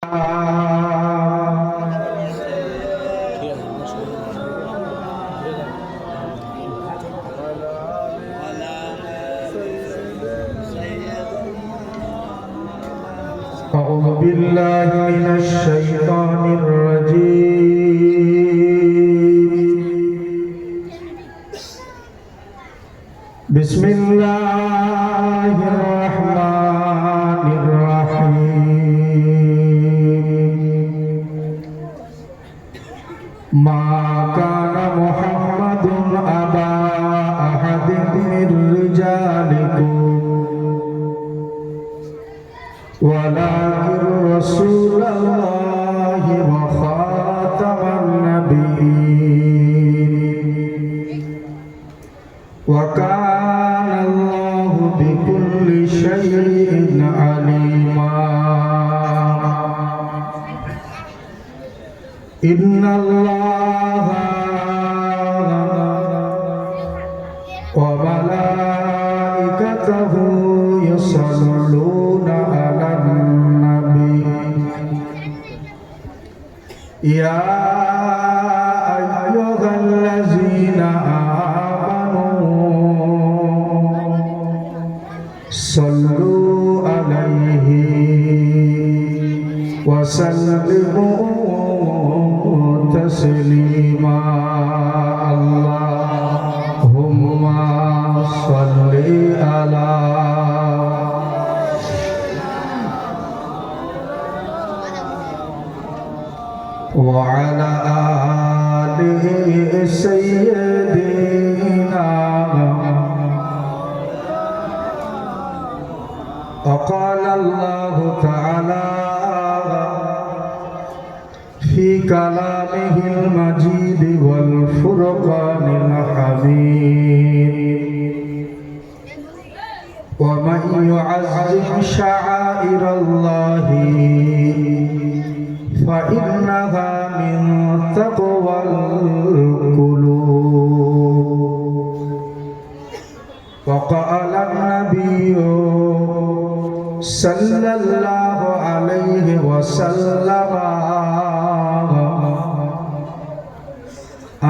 أعوذ بالله من الشيطان الرجيم. بسم الله الرحمن الرحيم. ما كان محمد أبا أحد من رجالكم ولكن رسول الله وخاتم النبيين وكان الله بكل شيء عليما. إن الله وملائكته يصلون على النبي يا أيها الذين آمنوا صلوا عليه وسلموا تسليما. اللهم صل على وعلى آله سيدنا. وقال الله تعالى في كلامه المجيد والفرقان الحميد ومن يعظم شعائر الله فإنها من تقوى القلوب. وقال النبي صلى الله عليه وسلم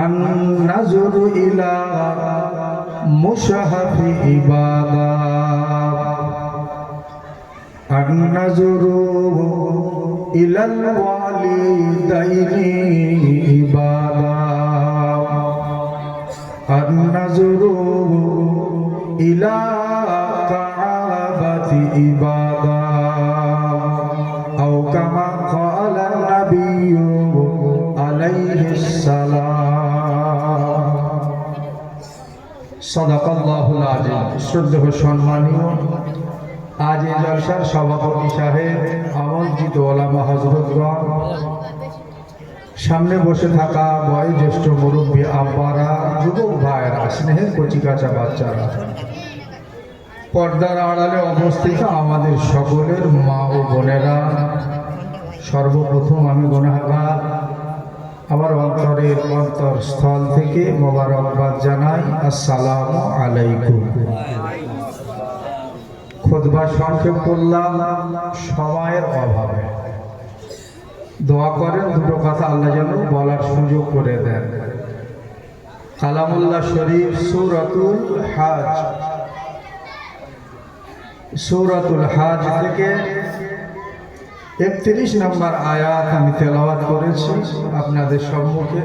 النظر إلى مصحف عبادة النظر إلى الوالدين عبادة النظر إلى كعبة عبادة أو كما قال النبي عليه السلام. صدق الله العظيم. শ্রদ্ধেয় সম্মানীয় আজ এই জলসার সভাপতি সাহেব, আমন্ত্রিত ওলামা হযরতগণ, সামনে বসে থাকা বয়োজ্যেষ্ঠ মুরব্বী আব্বারা, যুবক ভাইয়েরা, স্নেহের কচিকাঁচা বাচ্চারা, পর্দার আড়ালে অবস্থিত আমাদের সকলের মা ও বোনেরা, সর্বপ্রথম আমি গুনাহগার, আমার অন্তরের অন্তরস্থল থেকে মোবারকবাদ জানাই। আসসালামু আলাইকুম। খুতবা সংক্ষেপ করলাম সময়ের অভাবে। দোয়া করেন দুটো কথা আল্লাহ যেন বলার সুযোগ করে দেন। কালামুল্লাহ শরীফ সূরাতুল হাজ থেকে 31 নম্বর আয়াত আমি তেলাওয়াত করেছি আপনাদের সম্মুখে।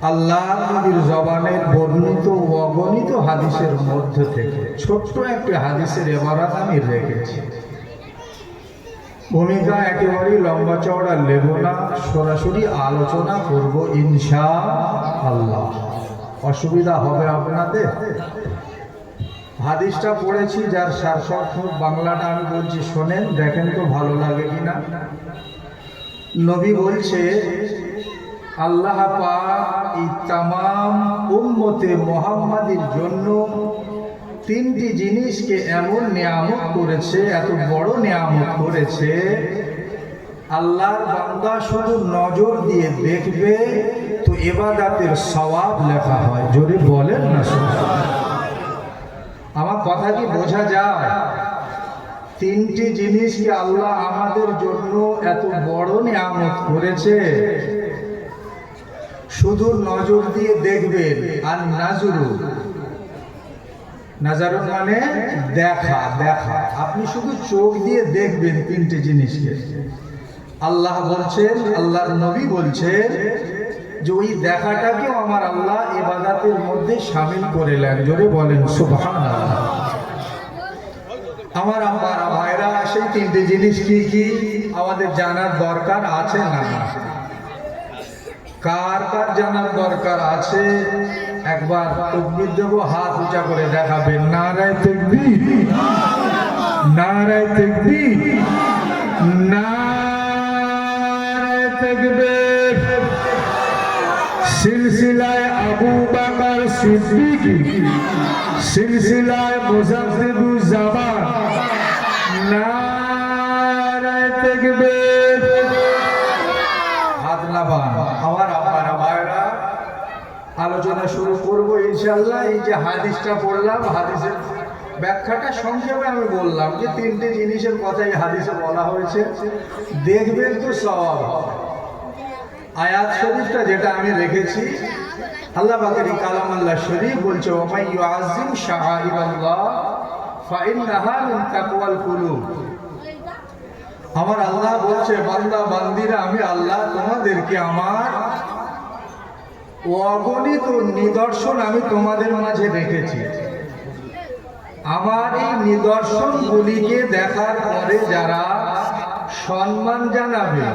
আল্লাহ নবীর জবানের বর্ণিত ও অগণিত হাদিসের মধ্যে থেকে ছোট্ট একটি হাদিসের ইবারত আমি রেখেছি। ভূমিকা একেবারেই লম্বা চওড়া নেব না, সরাসরি আলোচনা করব ইনশাআল্লাহ। অসুবিধা হবে আপনাদের? হাদিসটা পড়েছি, যার সারসংক্ষেপ বাংলাটা আমি বলছি, শোনেন, দেখেন তো ভালো লাগে কিনা। নবী বলছে, আল্লাহ পাক এই তামাম উম্মতে মুহাম্মাদের জন্য তিনটি জিনিসকে এমন নিয়ামত করেছে, এত বড় নিয়ামত করেছে, আল্লাহর বান্দা শুধু নজর দিয়ে দেখবে তো ইবাদতের সওয়াব লেখা হয়। জোরে বলেন না। আমার কথা কি বোঝা যায়? তিনটি জিনিসকে আল্লাহ আমাদের জন্য এত বড় নিয়ামত করেছে, শুধু নজর দিয়ে দেখবেন। আর নাজরু, নাজারুন মানে দেখা, দেখা। আপনি শুধু চোখ দিয়ে দেখবেন তিনটি জিনিসকে। আল্লাহ বলছেন, আল্লাহর নবী বলছেন যে ওই দেখাটাকেও আমার আল্লাহ ইবাদতের মধ্যে শামিল করে নেন। জোরে বলেন সুবহানাল্লাহ। আমার আমার ভাইরা, সেই তিনটি জিনিস কি কি আমাদের জানার দরকার আছে না? কার কার জানার দরকার আছে? একবার তাকবীর দেব, হাত উঁচা করে দেখাবেন। নারায়ে তাকবীর, নারায়ে তাকবীর, নারায়ে তাকবীর। সিলসিলায় আবু বকর সিদ্দিক, সিলসিলায় মুজাদ্দিদুজ জামান, নারায়ে তাকবীর। হাত নামান। আমার আপনারা ভাইরা, আলোচনা শুরু করব ইনশাআল্লাহ। এই যে হাদিসটা পড়লাম, হাদিসের ব্যাখ্যাটা সংক্ষেপে আমি বললাম যে তিনটে জিনিসের কথাই হাদিসে বলা হয়েছে, দেখবেন তো সওয়াব। আয়াত শরীফটা যেটা আমি রেখেছি, আল্লাহ পাকের কালাম আল্লাহ শরীফ বলছে, ওয়া মান ইউআযিম শাআইরাল্লাহ ফাইন্নাহা মিন তাকওয়াল কুলুব। আমার আল্লাহ বলছে, বান্দা বান্দিরা, আমি আল্লাহ তোমাদেরকে আমার অগণিত নিদর্শন আমি তোমাদের মাঝে রেখেছি। আমার এই নিদর্শনগুলিকে দেখার পরে যারা সম্মান জানাবে,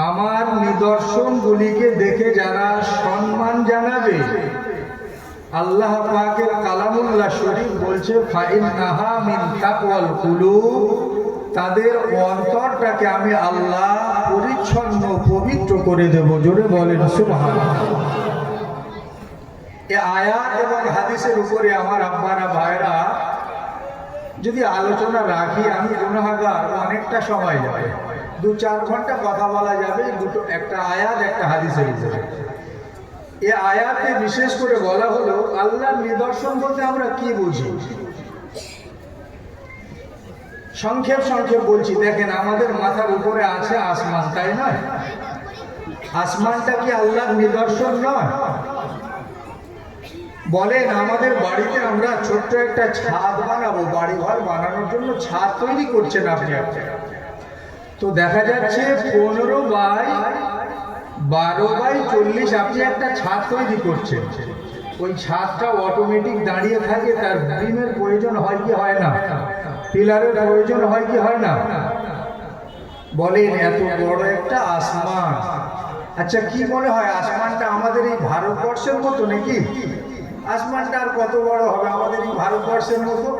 আমার নিদর্শনগুলিকে দেখে যারা সম্মান জানাবে, আল্লাহ পাকের কালামুল্লাহ শরীফ বলছে, ফাইন্নাহা মিন তাকওয়াল কুলুব, তাদের অন্তরটাকে আমি আল্লাহ পরিচ্ছন্ন পবিত্র করে দেব। জোরে বলেন সুবহানাল্লাহ। এই আয়াত এবং হাদিসের উপরে আমার আব্বারা ভাইরা যদি আলোচনা রাখি, আমি গুনাহগার, অনেকটা সময় যাবে, 2-4 ঘন্টা কথা বলা যাবে দুটো, একটা আয়াত একটা হাদিসের উপরে। এই আয়াতে বিশেষ করে বলা হলো আল্লাহর নিদর্শন বলতে আমরা কি বুঝি। সংক্ষেপ সংক্ষেপ বলছি। দেখেন, আমাদের মাথার উপরে আছে আসমান, তাই নয়? আসমানটা কি আল্লাহর নিদর্শন নয়? বলেন, আমাদের বাড়িতে আমরা ছোট্ট একটা ছাদ বানাবো, বাড়ি ঘর বানানোর জন্য ছাদ তৈরি করছেন আপনি। তো দেখা যাচ্ছে 15x12x40 আপনি একটা ছাদ তৈরি করছেন। ওই ছাদটা অটোমেটিক দাঁড়িয়ে থাকে, তার বিমের প্রয়োজন হয় কি হয় না? পিলারের প্রয়োজন হয় কি হয় না? বলেন, এত বড় একটা আসমান, আচ্ছা কি মনে হয় আসমানটা আমাদের এই ভারতবর্ষের মতো নাকি? আসমানটা আর কত বড় হবে আমাদের এই ভারতবর্ষের মতো?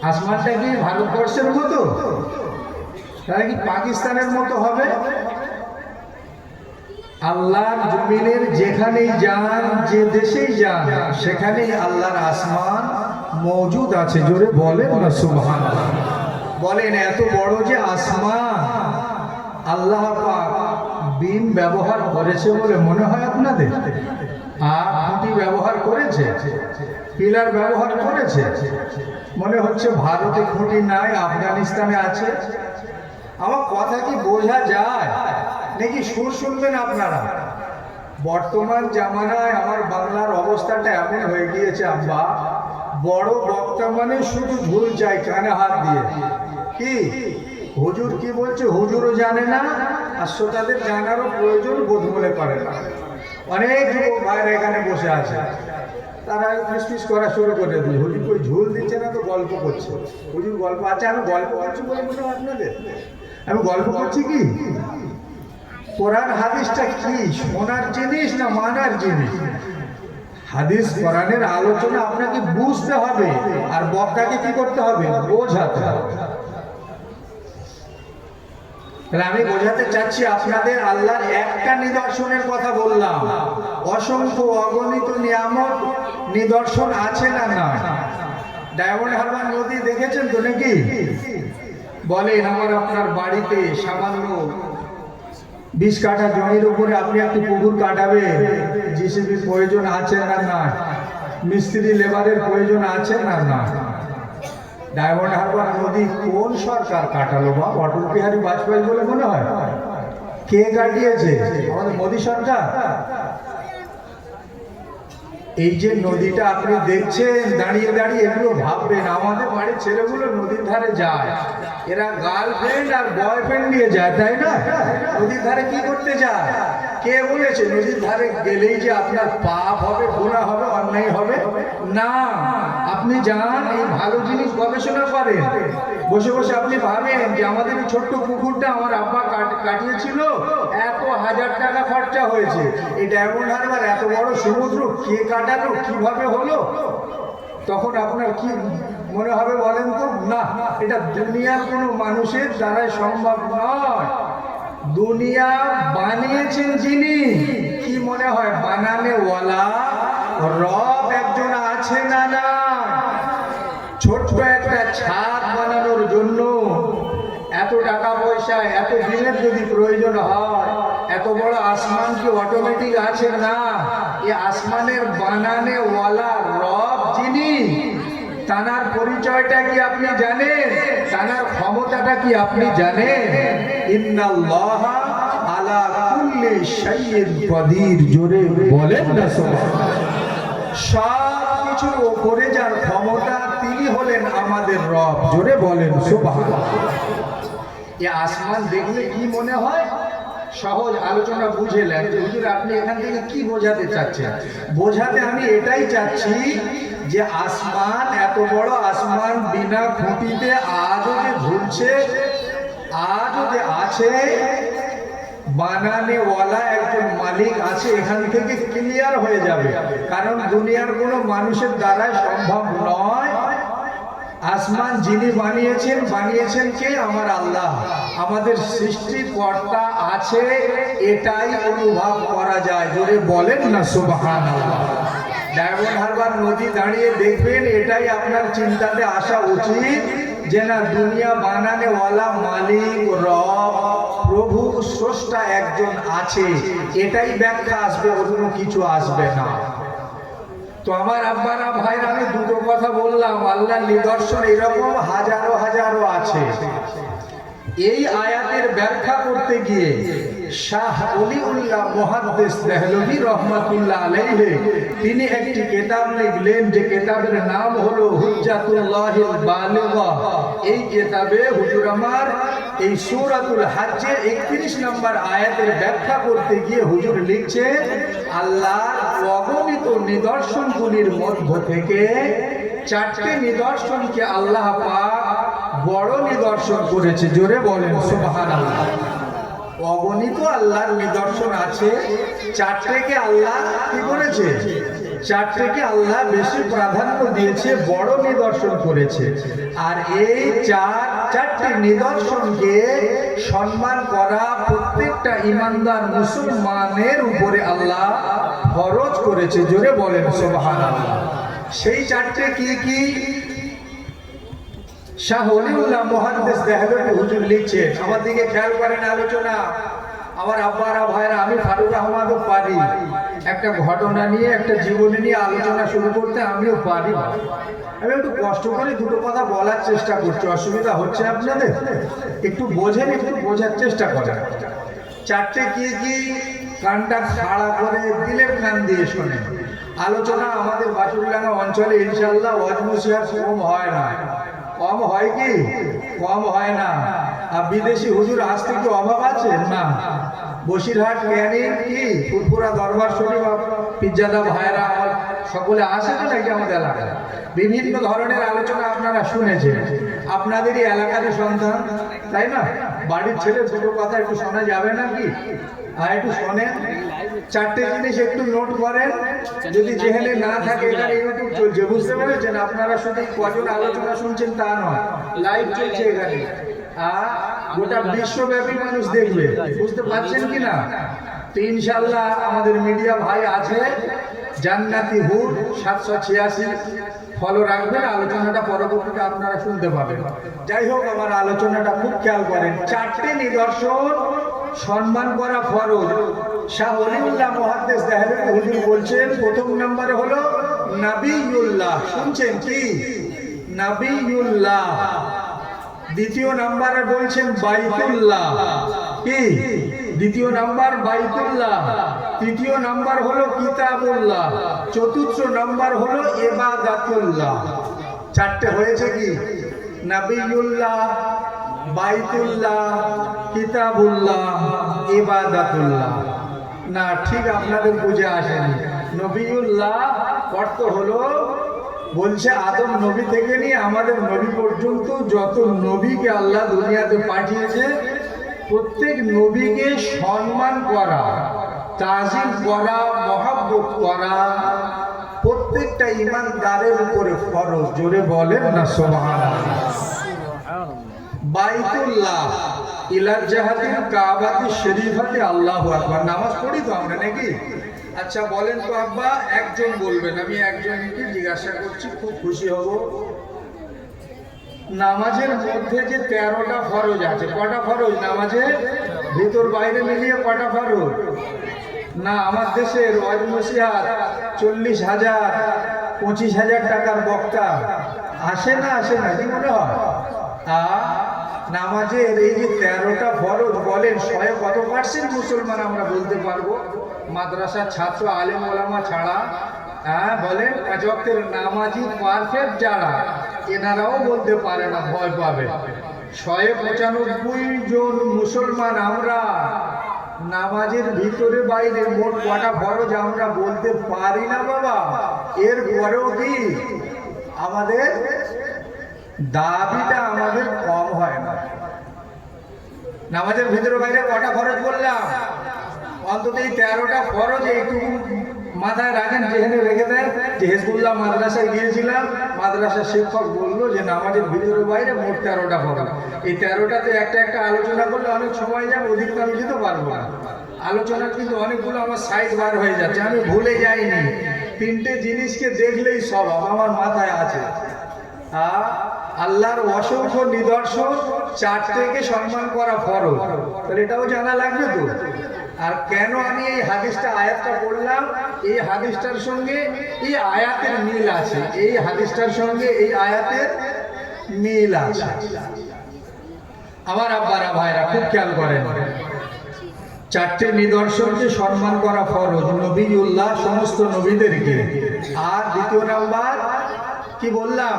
আসমানটা কি ভারতবর্ষের মতো? তাহলে কি পাকিস্তানের মতো হবে? আল্লাহর জমিনের যেখানেই যান, যে দেশেই যান, সেখানেই আল্লাহর আসমান মজুদ আছে। জোরে বলেন না সুবহানাল্লাহ। বলেন, এত বড় যে আসমান, আল্লাহ পাক বিম ব্যবহার করেছে বলে মনে হয় আপনাদের? খুঁটি ব্যবহার করেছে, পিলার ব্যবহার করেছে? মনে হচ্ছে ভারতে খুঁটি নাই, আফগানিস্তানে আছে। আমার কথা কি বোঝা যায় নাকি সুর শুনবেন আপনারা? বর্তমান জামানায় আমার বাংলার অবস্থাটা এমন হয়ে গিয়েছে আব্বা, বড় বক্তা মানে শুধু ঝুল চাই কানে হাত দিয়ে। কি হুজুর কি বলছে হুজুরও জানে না, আর শ্রোতাদের জানারও প্রয়োজন বোধ মনে করে না। অনেক যুবক ভাইরা এখানে বসে আছে, তারা ফিসফিস করা শুরু করে দিল, হুজুর কই ঝুল দিচ্ছে না তো গল্প করছে। হুজুর গল্প আছে, আমি গল্প করছি বলে মনে হয় আপনাদের? আমি গল্প করছি কি? কোরআন হাদিসটা কি শোনার জিনিস না মানার জিনিস? হাদিস কোরআনের আলোচনা আপনাকে বুঝতে হবে, আর বক্তাকে কি করতে হবে? বোঝাতে হবে। তাহলে আমি বোঝাতে চাচ্ছি আপনাদের, আল্লাহর একটা নিদর্শনের কথা বললাম, অসংখ্য অগণিত নিয়ামত নিদর্শন আছে না না? ডায়মন্ড হারবার নদী দেখেছেন তো নাকি? বলেন, আমার আপনার বাড়িতে সামান্য 20 কাঠা জমির উপরে আপনি একটি পুকুর কাটাবে, জিসিবির প্রয়োজন আছে না না? মিস্ত্রি লেবারের প্রয়োজন আছে না? না। ডায়মন্ড হারবার নদী কোন সরকার কাটালো বা অটল বিহারী বাজপেয়ী বলে মনে হয়? কে কাটিয়েছে? আমাদের মোদী সরকার। এই যে নদীটা আপনি দেখছেন দাঁড়িয়ে দাঁড়িয়ে, এগুলো ভাববেন আমাদের বাড়ির ছেলেগুলো নদীর ধারে যায়, এরা গার্লফ্রেন্ড আর বয়ফ্রেন্ড নিয়ে যায়, তাই না? নদীর ধারে কি করতে যায়? কে বলেছে নদীর ধারে গেলেই যে আপনার পাপ হবে, গুনাহ হবে, অন্যায় হবে? না, আপনি যান, এই ভালো জিনিস গবেষণা করেন। বসে বসে আপনি ভাবেন যে আমাদের এই ছোট্ট পুকুরটা আমার আব্বা কাটিয়েছিল, এত হাজার টাকা খরচা হয়েছে। এই ডায়মন্ড হারবার এত বড় সমুদ্র কে কাটালো, কিভাবে হলো? তখন আপনার কি মনে হবে বলেন তো? না, এটা দুনিয়ার কোনো মানুষের দ্বারাই সম্ভব নয়। দুনিয়া বানিয়েছেন যিনি, কি মনে হয় বানানেওয়ালা রব একজন আছে না? না, ছোট্ট একটা ছাদ বানানোর জন্য এত টাকা পয়সা, এত দিনের যদি প্রয়োজন হয়, এত বড় আসমান কি অটোমেটিক আছে? না, এই আসমানের বানানেওয়ালা রব যিনি, তানার পরিচয়টা কি আপনি জানেন? তানার ক্ষমতাটা কি আপনি জানেন? ইন্নাল্লাহা আলা কুল্লি শাইইন কাদির। জোরে বলেন না সুবহানাল্লাহ। সব কিছুর উপরে যার ক্ষমতা তিনি হলেন আমাদের রব। জোরে বলেন সুবহানাল্লাহ। এই আসমান দেখলে কি মনে হয়? সহজ আলোচনা বুঝেলেন যে হুজুর আপনি এখান থেকে কি বোঝাতে চাচ্ছেন? বোঝাতে আমি এটাই চাচ্ছি যে আসমান, এত বড় আসমান বিনা খুঁটিতে আজও যে ঝুলছে, আজও যে আছে, বানানেওয়ালা একজন মালিক আছে, এখান থেকে ক্লিয়ার হয়ে যাবে। কারণ দুনিয়ার কোনো মানুষের দ্বারা সম্ভব নয়। আসমান যিনি বানিয়েছেন, বানিয়েছেন কে? আমার আল্লাহ। আমাদের সৃষ্টিকর্তা আছে, এটাই অনুভব করা যায়। জোরে বলেন না সুবহানাল্লাহ। ডায়মন্ড হারবার নদী দাঁড়িয়ে দেখবেন, এটাই আপনার চিন্তাতে আসা উচিত যে না, দুনিয়া বানানেওয়ালা মালিক, রব, প্রভু, স্রষ্টা একজন আছে। এটাই ব্যাখ্যা আসবে, অন্য কিছু আসবে না। তো আমার আব্বারা ভাইরা, আমি দুটো কথা বললাম, আল্লাহর নিদর্শন এরকম হাজারো হাজারো আছে। এই আয়াতের ব্যাখ্যা করতে গিয়ে শাহ ওলিউল্লাহ মুহাদ্দিস দেহলভী রহমাতুল্লাহ আলাইহি তিনি একটি কিতাব লিখলেন, যে কিতাবের নাম হলো হুজ্জাতুল্লাহিল বালিগা। এই কিতাবে হুজুর আমার এই সূরাতুল হজ্জের 31 নম্বর আয়াতের ব্যাখ্যা করতে গিয়ে হুজুর লিখছেন, আল্লাহর অগণিত নিদর্শনগুলির মধ্য থেকে 4টে নিদর্শনকে আল্লাহ পাক বড় নিদর্শন করেছে। জোরে বলেন সুবহানাল্লাহ। অগণিত আল্লাহর নিদর্শন আছে, 4টেকে আল্লাহ কি করেছে? 4টেকে আল্লাহ বেশি প্রাধান্য দিয়েছে, বড় নিদর্শন করেছে। আর এই চারটি নিদর্শনকে সম্মান করা প্রত্যেকটা ঈমানদার মুসলমানের উপরে আল্লাহ ফরজ করেছে। জোরে বলেন সুবহানাল্লাহ। সেই 4টে কি কি? শাহ ওলিউল্লাহ মুহাদ্দিস দেহলভী হুজুর লিখছেন, আমার দিকে খেয়াল করেন আলোচনা। আমার আব্বারা ভাইরা, আমি ফারুক আহমদও পারি একটা ঘটনা নিয়ে, একটা জীবনী নিয়ে আলোচনা শুরু করতে, আমিও পারি। আমি একটু কষ্ট করে দুটো কথা বলার চেষ্টা করছি, অসুবিধা হচ্ছে আপনাদের? একটু বোঝেন, একটু বোঝার চেষ্টা করেন। 4টে কি কি? কানটা খাড়া করে দিলের কান দিয়ে শোনেন। আলোচনা আমাদের বাসুরডাঙ্গা অঞ্চলে ইনশাআল্লাহ ওয়াজ নসিহত কম হয় না। কম হয় কি? কম হয় না। আর বিদেশি হুজুর আসতে কি অভাব আছে? না। বসিরহাট, ক্যানিং, কি ফুরফুরা, দরবার শরীফ, পিজ্জাদা ভাইরা আমার সকলে আসে তো নাকি আমাদের এলাকায়? বিভিন্ন ধরনের আলোচনা আপনারা শুনেছেন, আপনাদেরই এলাকারই সন্তান, তাই না? বাড়ির ছেলে, দুটো কথা একটু শোনা যাবে না কি? আর একটু শোনেন, 4টে জিনিস একটু নোট করেন। যদি যেখানে না থাকে, এখানে ইউটিউব চলছে, বুঝতে পেরেছেন? আপনারা শুধু কজন আলোচনা শুনছেন তা নয়, লাইভ চলছে এখানে, আর গোটা বিশ্বব্যাপী মানুষ দেখবে। বুঝতে পারছেন কি না? তো ইনশাআল্লাহ আমাদের মিডিয়া ভাই আছে, জান্নাতি হুড 786, ফলো রাখবেন, আলোচনাটা পরবর্তীতে আপনারা শুনতে পাবেন। যাই হোক, আমার আলোচনাটা খুব খেয়াল করেন। 4টে নিদর্শন সম্মান করা ফরজ। শাহ ওলিউল্লাহ মুহাদ্দিস দেহলভী হুজুর বলছেন, প্রথম নম্বরে হলো নবিউল্লাহ। শুনছেন কি? নবিউল্লাহ। দ্বিতীয় নাম্বারে বলছেন বাইতুল্লাহ। কি? দ্বিতীয় নাম্বার বাইতুল্লাহ। তৃতীয় নাম্বার হলো কিতাবুল্লাহ। চতুর্থ নাম্বার হলো ইবাদাতুল্লাহ। চারটে হয়েছে কি? নবিউল্লাহ, বাইতুল্লাহ, কিতাবুল্লাহ, ইবাদাতুল্লাহ। না, ঠিক আপনাদের বুঝে আসেনি। নবিউল্লাহ অর্থ হলো, বলছে আদম নবী থেকে নিয়ে আমাদের নবী পর্যন্ত যত নবীকে আল্লাহ দুনিয়াতে পাঠিয়েছে, প্রত্যেক নবীকে সম্মান করা, তাজিম করা, মহব্বত করা প্রত্যেকটা ঈমানদারের উপরে ফরজ। জোরে বলেন না সুবহানাল্লাহ। বাইতুল্লাহ ইলা জাহাতিল কাবাতি শরীফাতে আল্লাহু আকবার। নামাজ পড়ি তো আমরা নাকি? আচ্ছা বলেন তো আব্বা, একজন বলবেন, আমি একজনকে জিজ্ঞাসা করছি, খুব খুশি হব। নামাজের মধ্যে যে 13টা ফরজ আছে, কটা ফরজ নামাজের ভিতর বাইরে মিলিয়ে কটা ফরজ? না, আমার দেশের ওয়াজ নসিহত 40,000 25,000 টাকার বক্তা আসে না, আসে না, কি মনে হয়? নামাজের এই যে 13টা ফরজ, বলেন 100% মুসলমান আমরা বলতে পারবো? মাদ্রাসার ছাত্র আলেম ওলামা ছাড়া, বলেন 5 ওয়াক্তের নামাজি পারফেক্ট যারা, এনারাও বলতে পারে না, ভয় পাবে। 195 জন মুসলমান আমরা নামাজের ভিতরে বাইরে মোট কটা ফরজ আমরা বলতে পারি না বাবা। এর পরেও কি আমাদের দাবিটা আমাদের কম হয় না? নামাজের ভিতরে বাইরে কটা ফরজ বললাম? অন্তত এই 13টা ফরজ এইটুকু মাথায় রাখেন, যেখানে রেখে দেন যে হিজবুল্লাহ মাদ্রাসায় গিয়েছিলাম, মাদ্রাসার শিক্ষক বললো যে নামাজের ভিতরে বাইরে মোট 13টা ফরজ। এই 13টাতে একটা একটা আলোচনা করলে অনেক সময় যাবে, অধিকটা আমি দিতে পারবো না। আলোচনা কিন্তু অনেকগুলো আমার সাইড বার হয়ে যাচ্ছে, আমি ভুলে যাইনি। 3টে জিনিসকে দেখলেই সব আমার মাথায় আছে। আল্লাহর অসংখ্য নিদর্শন, 4টেকে সম্মান করা ফরজ, তাহলে এটাও জানা লাগবে তো। আর কেন আমি এই হাদিসটা আয়াতটা পড়লাম, এই হাদিসটার সঙ্গে এই আয়াতের মিল আছে, এই হাদিসটার সঙ্গে এই আয়াতের মিল আছে। আমার আব্বারা ভাইরা খুব খেয়াল করেন, 4টে নিদর্শনকে সম্মান করা ফরজ, নবিউল্লাহ সমস্ত নবীদেরকে। আর দ্বিতীয় নাম্বার কি বললাম?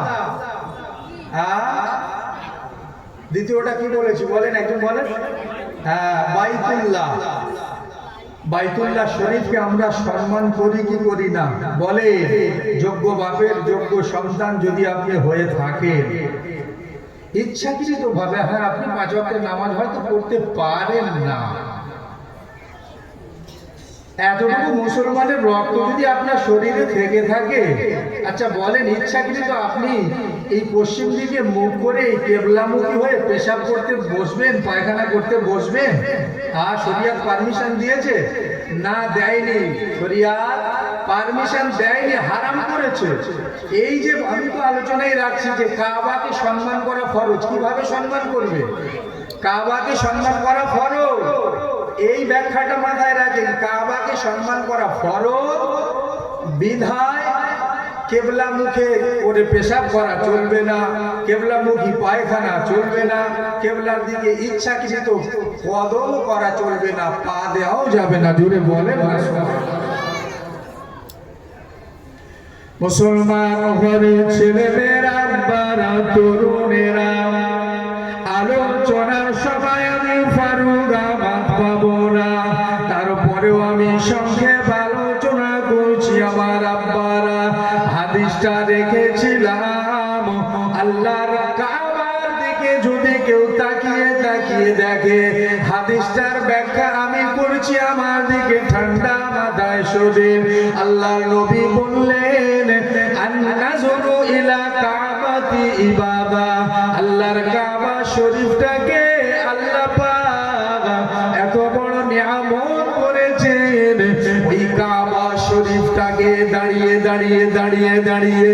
দ্বিতীয়টা কি বলেছি বলেন, একজন বলেন। বাইতুল্লাহ। বাইতুল্লাহ শরীফকে আমরা সম্মান করি কি করি না? বলে যোগ্য বাপের যোগ্য সন্তান যদি আপনি হয়ে থাকেন, ইচ্ছাকৃত ভাবে, হ্যাঁ আপনি 5 ওয়াক্তের নামাজ হয়তো পড়তে পারেন না, এতটুকু মুসলমানের রক্ত যদি আপনার শরীরে থেকে থাকে, আচ্ছা বলেন ইচ্ছাকৃত আপনি এই পশ্চিম দিকে মুখ করে এই কেবলামুখী হয়ে পেশাব করতে বসবেন, পায়খানা করতে বসবেন? শরিয়াত পারমিশন দিয়েছে? না, দেয়নি। শরিয়াত পারমিশন দেয়নি, হারাম করেছে। এই যে আমি তো আলোচনায় রাখছি যে কাবাকে সম্মান করা ফরজ। কিভাবে সম্মান করবে? কাবাকে সম্মান করা ফরজ, এই ব্যাখ্যাটা মাথায় রাখেন। কাবাকে সম্মান করা ফরজ বিধায় কেবলা মুখে করে পেশাব করা চলবে না, কেবলামুখী পায়খানা চলবে না, কেবলার দিকে ইচ্ছাকৃত কদম করা চলবে না, পা দেওয়াও যাবে না। জোরে বলেন না। মুসলমান ঘরের ছেলেমেয়েরা, আব্বারা, তরুণেরা, আলোচনার সময় আমি ফারুগামাত পাবো না, তারপরেও আমি সংক্ষেপ আলোচনা করছি। আমার আব্বারা, হাদিসটা রেখেছিলাম আল্লাহর কাবার দিকে, যদি কেউ তাকিয়ে তাকিয়ে দেখে, হাদিসটার ব্যাখ্যা আমি করছি আমার দিকে ঠান্ডা মাথায় শোনেন। আল্লাহর নবী বললেন, আন-নাযরু ইলা কাবাতি ইবাদা। আল্লাহর কাবা শরীফটাকে আল্লাহ পাক এত বড় নিয়ামত করেছেন, ওই কাবা শরীফটাকে দাঁড়িয়ে দাঁড়িয়ে দাঁড়িয়ে দাঁড়িয়ে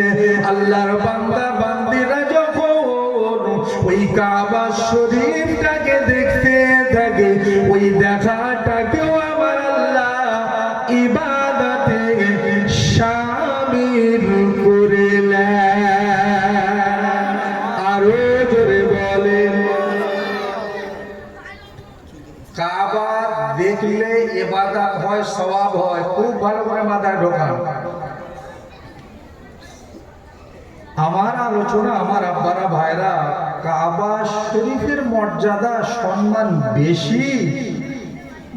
আল্লাহর বান্দা বান্দিরা যখন ওই কাবা শরীফটাকে দেখতে থাকে, ওই দেখাটাকেও আমার আল্লাহ ইবাদতে শামিল ইবাদত হয়, সওয়াব হয়। খুব ভালো করে মাথায় ঢোকান। আমার আলোচনা, আমার আব্বারা ভাইরা, কাবা শরীফের মর্যাদা সম্মান বেশি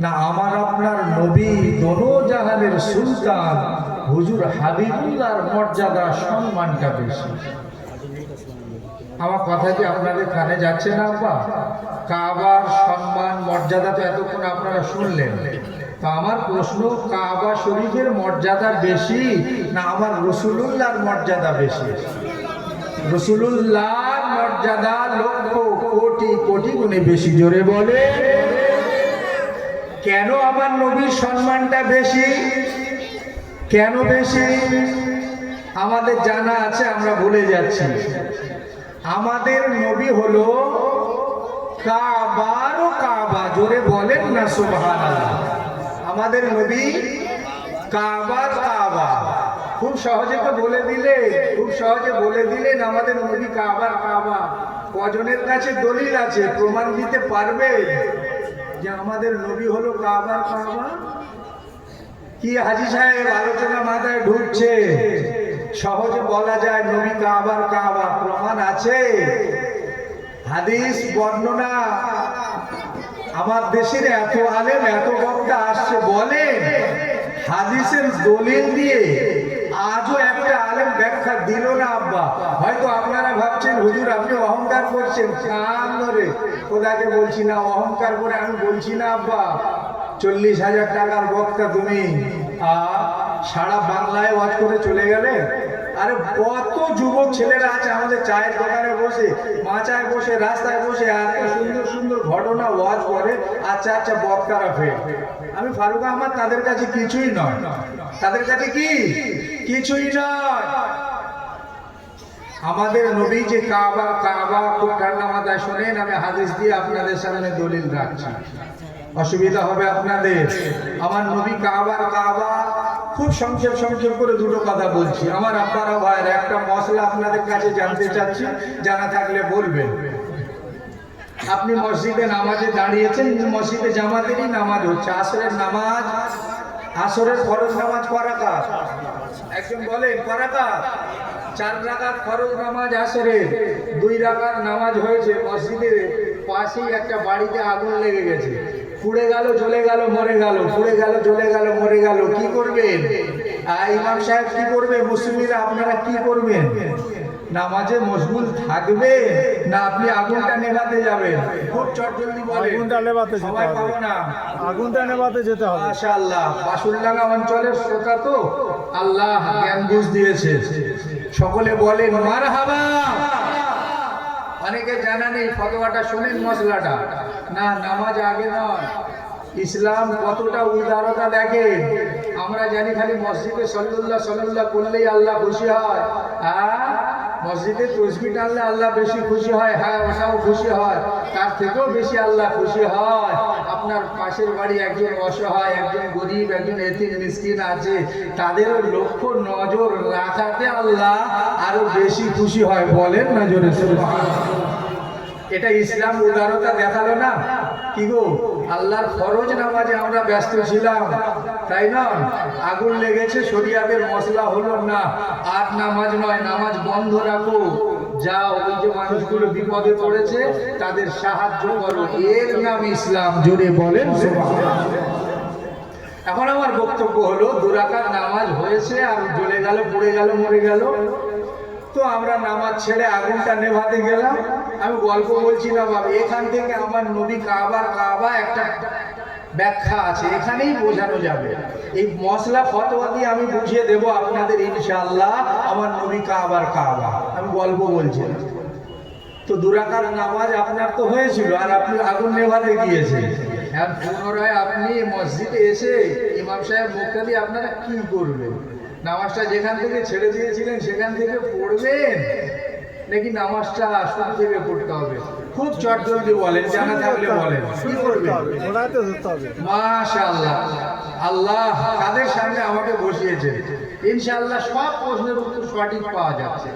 না আমার আপনার নবী দোনো জাহানের সুলতান হুজুর হাবিবুল্লাহর মর্যাদা সম্মানটা বেশি? আমার কথা কি আপনাদের কানে যাচ্ছে না আব্বা? কাবার সম্মান মর্যাদা তো এতক্ষণ আপনারা শুনলেন। তো আমার প্রশ্ন, কাবা শরীফের মর্যাদা বেশি না আমার রসুলুল্লাহর মর্যাদা বেশি? রসুলুল্লাহর মর্যাদা লক্ষ কোটি কোটি গুণে বেশি। জোরে বলে কেন আমার নবীর সম্মানটা বেশি? কেন বেশি আমাদের জানা আছে, আমরা ভুলে যাচ্ছি। আমাদের নবী হলো কাবারও কাবা। জোরে বলেন না সুবহানাল্লাহ। আমাদের নবী কাবার কাবা। খুব সহজে তো বলে দিলেন, খুব সহজে বলে দিলেন আমাদের নবী কাবার কাবা। কজনের কাছে দলিল আছে, প্রমাণ দিতে পারবে যে আমাদের নবী হলো কাবার কাবা? কি হাজী সাহেব আলোচনা মাথায় ঢুকছে? সহজে বলা যায় নবী কাবার কাবা, প্রমাণ আছে? হাদিস বর্ণনা আমার দেশের এত আলেম এত বক্তা আসছে, বলেন হাদিসের দলিল দিয়ে আজও একটা আলেম ব্যাখ্যা দিল না আব্বা। হয়তো আপনারা ভাবছেন হুজুর আপনি অহংকার করছেন। কান ধরে খোদাকে বলছি না, অহংকার করে আমি বলছি না আব্বা। 40,000 টাকার বক্তা তুমি সারা বাংলায় ওয়াজ করে চলে গেলে। আরে কত যুবক ছেলেরা আছে আমাদের চায়ের দোকানে বসে, মাচায় বসে, রাস্তায় বসে এত সুন্দর সুন্দর ঘটনা ওয়াজ করে। আচ্ছা আচ্ছা বক্তারা ফেল। আমি ফারুক আহমদ তাদের কাছে কিছুই নয়। তাদের কাছে কি কিছুই নয়। আমাদের নবী যে কাবা কাবা, খুব ঠান্ডা মাথায় শোনেন, আমি হাদিস দিয়ে আপনাদের সামনে দলিল রাখছি, অসুবিধা হবে আপনাদের। আমার নবী কাবার কাবা। খুব সংক্ষেপ করে দুটো কথা বলছি। আমার আব্বারা ভাইয়ের একটা মশলা আপনাদের কাছে জানতে চাচ্ছি, জানা থাকলে বলবেন। আপনি মসজিদে নামাজে দাঁড়িয়েছেন, মসজিদে জামাতেরই নামাজ হচ্ছে, আসরের নামাজ, আসরের ফরজ নামাজ ক রাকাত? একজন বলেন ক রাকাত? 4 রাকাত ফরজ নামাজ আসরের। 2 রাকাত নামাজ হয়েছে। মসজিদের পাশেই একটা বাড়িতে আগুন লেগে গেছে, পুড়ে গেল, জ্বলে গেল, মরে গেল, পুড়ে গেল, জ্বলে গেল, মরে গেল। কি করবেন? ইমাম সাহেব কি করবে? মুসলিমরা আপনারা কি করবেন? নামাজে মশগুল থাকবে না আপনি আগুনটা নেভাতে যাবেন? খুব চটজলদি বলেন। আগুনটা নেভাতে যেতে হবে না, আগুনটা নেভাতে যেতে হবে। মাশাআল্লাহ, বাসুরডাঙ্গা অঞ্চলের শ্রোতা তো আল্লাহ জ্ঞান বুঝ দিয়েছে। সকলে বলেন মারহাবা। অনেকে জানা নেই, ফতোয়াটা শোনেন, মশলাটা না, নামাজ আগে নয়। ইসলাম কতটা উদারতা দেখেন। আমরা জানি খালি মসজিদে সাল্লাল্লাহ করলেই আল্লাহ খুশি হয়। মসজিদে তসবিহ টানলে আল্লাহ বেশি খুশি হয়। হ্যাঁ, ওটাও খুশি হয়। তার থেকেও বেশি আল্লাহ খুশি হয় আপনার পাশের বাড়ি একজন অসহায়, একজন গরিব, একজন এতিম মিসকিন আছে, তাদের লক্ষ্য নজর রাখাতে আল্লাহ আরো বেশি খুশি হয়। বলেন না জোরে সুবহানাল্লাহ। এটা ইসলাম উদারতা দেখালো না? কি গো, আল্লাহর ফরজ নামাজে আমরা ব্যস্ত ছিলাম, তাই না? আগুন লেগেছে, শরিয়াতের মশলা হলো না, আর নামাজ নয়, নামাজ বন্ধ রাখো, যাও ওই যে মানুষগুলো বিপদে পড়েছে তাদের সাহায্য করো, এর নাম ইসলাম। জোরে বলেন সুবহানাল্লাহ। এখন আমার বক্তব্য হলো, 2 রাকাত নামাজ হয়েছে আর জ্বলে গেল, পুড়ে গেল, মরে গেল। তো আমরা নামাজ ছেড়ে আগুনটা নেভাতে গেলাম। আমি গল্প বলছি না বাবা, এখান থেকে আমার নবী কাবার কাবা একটা ব্যাখ্যা আছে, এখানেই বোঝানো যাবে। এই মশলা ফতোয়া দিয়ে আমি বুঝিয়ে দেব আপনাদের ইনশাআল্লাহ আমার নবী কাবার কাবা। আমি গল্প বলছি না। তো 2 রাকাত নামাজ আপনার তো হয়েছিল আর আপনি আগুন নেভাতে গিয়েছেন। আর পুনরায় আপনি মসজিদে এসে ইমাম সাহেব মুক্তাদি আপনারা কি করবেন? নামাজটা যেখান থেকে ছেড়ে দিয়েছিলেন সেখান থেকে পড়বেন নাকি নামাজটা শুরু থেকে পড়তে হবে? খুব চটজলদি বলেন, জানা থাকলে বলেন। কি করবেন? মাশাআল্লাহ, আল্লাহ তাদের সামনে আমাকে বসিয়েছে। ইনশাআল্লাহ সব প্রশ্নের উত্তর সঠিক পাওয়া যাচ্ছে।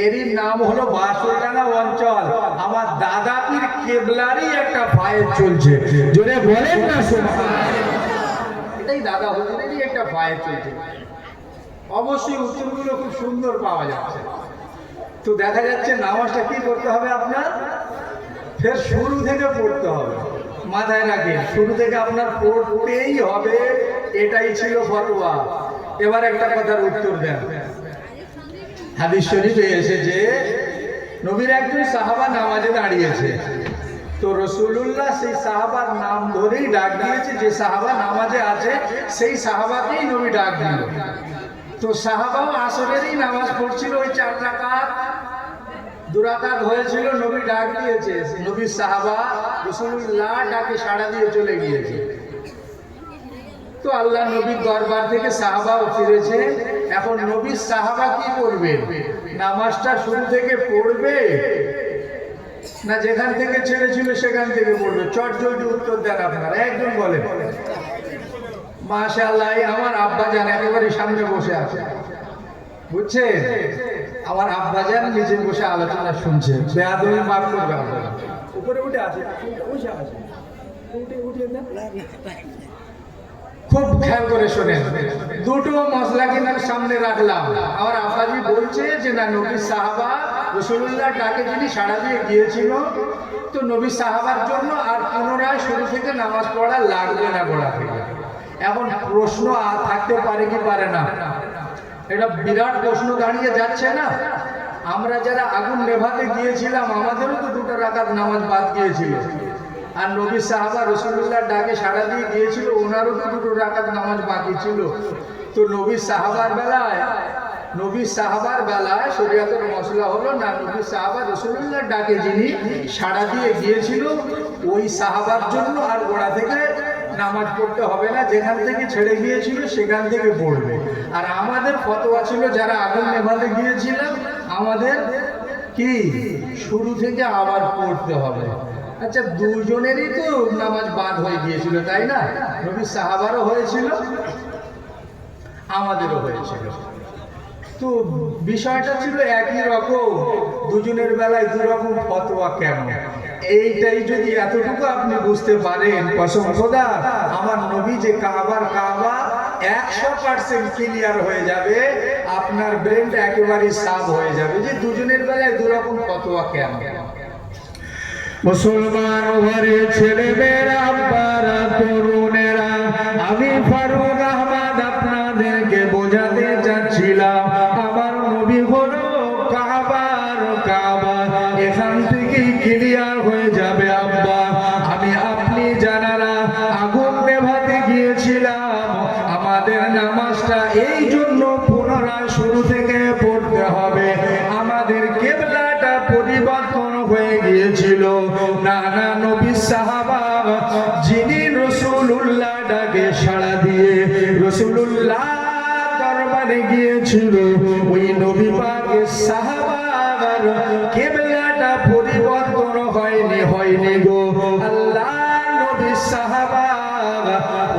এরই নাম হলো বাসুরডাঙ্গা অঞ্চল। আমার দাদা পীর কেবলারই একটা ফায়েজ চলছে। জোরে বলেন না সুবহানাল্লাহ। এটাই দাদা হুজুরেরই একটা ভয় চলছে। অবশ্যই উত্তরগুলো খুব সুন্দর পাওয়া যাচ্ছে। তো দেখা যাচ্ছে নামাজটা কি করতে হবে আপনার, ফের শুরু থেকে পড়তে হবে। মাথায় রাখেন, শুরু থেকে আপনার পড়তেই হবে, এটাই ছিল ফতোয়া। এবার একটা কথার উত্তর দেন। হাদিস শরীফে এসেছে নবীর একজন সাহাবা নামাজে দাঁড়িয়েছে, তো রসুল্লাহ সেই সাহাবার নাম ধরেই ডাক দিয়েছে, যে সাহাবা নামাজে আছে সেই সাহাবাকেই নবী ডাক দিল। তো সাহাবাও আসরেরই নামাজ পড়ছিল, ওই 4 রাকাত 2 রাকাত হয়েছিল, নবী ডাক দিয়েছে, নবীর সাহাবা রসুল্লাহ ডাকে সাড়া দিয়ে চলে গিয়েছে। তো আল্লাহ নবীর দরবার থেকে সাহাবাও ফিরেছে। এখন নবীর সাহাবা কি করবে, নামাজটা শুরু থেকে পড়বে না যেখান থেকে ছেড়েছিল সেখান থেকে পড়বে? চট জলদি উত্তর দেন আপনারা, একজন বলে। মাশাআল্লাহ, আমার আব্বাজান একেবারে সামনে বসে আছে, বুঝছেন? আমার আব্বাজান নিচে বসে আলোচনা শুনছে, বেয়াদবি মাফ করবে আপনারা। উপরে উঠে আছে, বসে আছে, উঠে দেন। খুব খেয়াল করে শোনেন, দুটো মশলা কিনার সামনে রাখলাম। আমার আব্বাজি বলছে যে না, নবী সাহাবা রাসূলুল্লাহ ডাকে যিনি সাড়া দিয়ে গিয়েছিল, তো নবী সাহাবার জন্য আর পুনরায় শুরু থেকে নামাজ পড়া লাগবে না গোড়া থেকে। এখন প্রশ্ন থাকতে পারে কি পারে না, এটা বিরাট প্রশ্ন দাঁড়িয়ে যাচ্ছে না। আমরা যারা আগুন নেভাতে গিয়েছিলাম আমাদেরও তো 2 রাকাত নামাজ বাদ গিয়েছিল, আর নবী সাহাবা রাসূলুল্লাহ ডাকে সাড়া দিয়ে গিয়েছিল, ওনারও তো 2 রাকাত নামাজ বাকি ছিল। তো নবী সাহাবার বেলায় শরীয়তের মসলা হলো না, নবী সাহাবা রাসূলুল্লাহ ডাকে যিনি সাড়া দিয়ে গিয়েছিল ওই সাহাবার জন্য আর গোড়া থেকে নামাজ পড়তে হবে না, যেখান থেকে ছেড়ে গিয়েছিল সেখান থেকে পড়বে। আর আমাদের ফতোয়া ছিল যারা আগুন নেভাতে গিয়েছিলাম আমাদের কি শুরু থেকে আবার পড়তে হবে। আচ্ছা, দুজনেরই তো নামাজ বাদ হয়ে গিয়েছিল, তাই না? নবী সাহাবারও হয়েছিল, আমাদেরও হয়েছিল। তো বিষয়টা ছিল একই রকম, দুজনের বেলায় 2 রকম ফতোয়া কেন? এইটাই যদি এতটুকু আপনি বুঝতে পারেন, কসম খোদা আমার নবী যে কাবা 100% ক্লিয়ার হয়ে যাবে, আপনার ব্রেনটা একেবারে সাফ হয়ে যাবে যে দুজনের বেলায় 2 রকম ফতোয়া কেন। মুসলমান ঘরে ছেলে মেয়েরা, আব্বারা, তরুণেরা, আমি ফারুক আহমদ আপনাদেরকে বোঝাতে চাচ্ছিলাম আমার নবী হলো কাবা, এখান থেকেই ক্লিয়ার হয়ে যাবে। আব্বা, আমি আপনি জানারা আগুন নেভাতে গিয়েছিলাম, আমাদের নামাজটা এই জন্য পুনরায় শুরু থেকে পড়তে হবে, আমাদের কিবলাটা পরিবর্তন হয়ে গিয়েছিল। না না, নবী সাহাবা যিনি রাসূলুল্লাহ ডাকে সাড়া দিয়ে রাসূলুল্লাহ দরবারে গিয়েছিল, ওই নবী পাকের সাহাবার কিবলাটা পরিবর্তন হয়নি গো। আল্লাহ নবী সাহাবা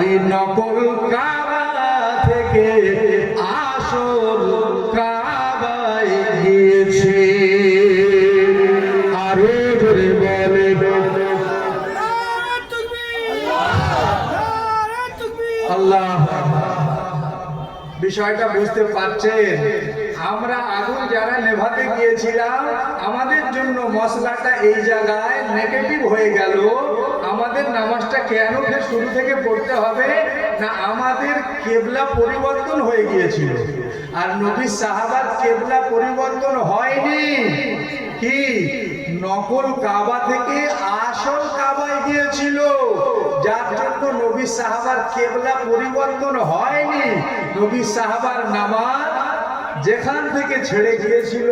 ওই নকল কাবা থেকে আসল কাবায় গিয়েছে। আরো জোরে বলে আল্লাহ। বিষয়টা বুঝতে পারছেন? আমরা আগুন যারা নেভাতে গিয়েছিলাম আমাদের জন্য মশলাটা এই জায়গায় নেগেটিভ হয়ে গেল। আমাদের নামাজটা কেন শুরু থেকে পড়তে হবে না, আমাদের কেবলা পরিবর্তন হয়ে গিয়েছিল, আর নবী সাহাবার কেবলা পরিবর্তন হয়নি। কি নকল কাবা থেকে আসল কাবায় গিয়েছিল, যার জন্য নবী সাহাবার কেবলা পরিবর্তন হয়নি। নবী সাহাবার নামাজ যেখান থেকে ছেড়ে গিয়েছিল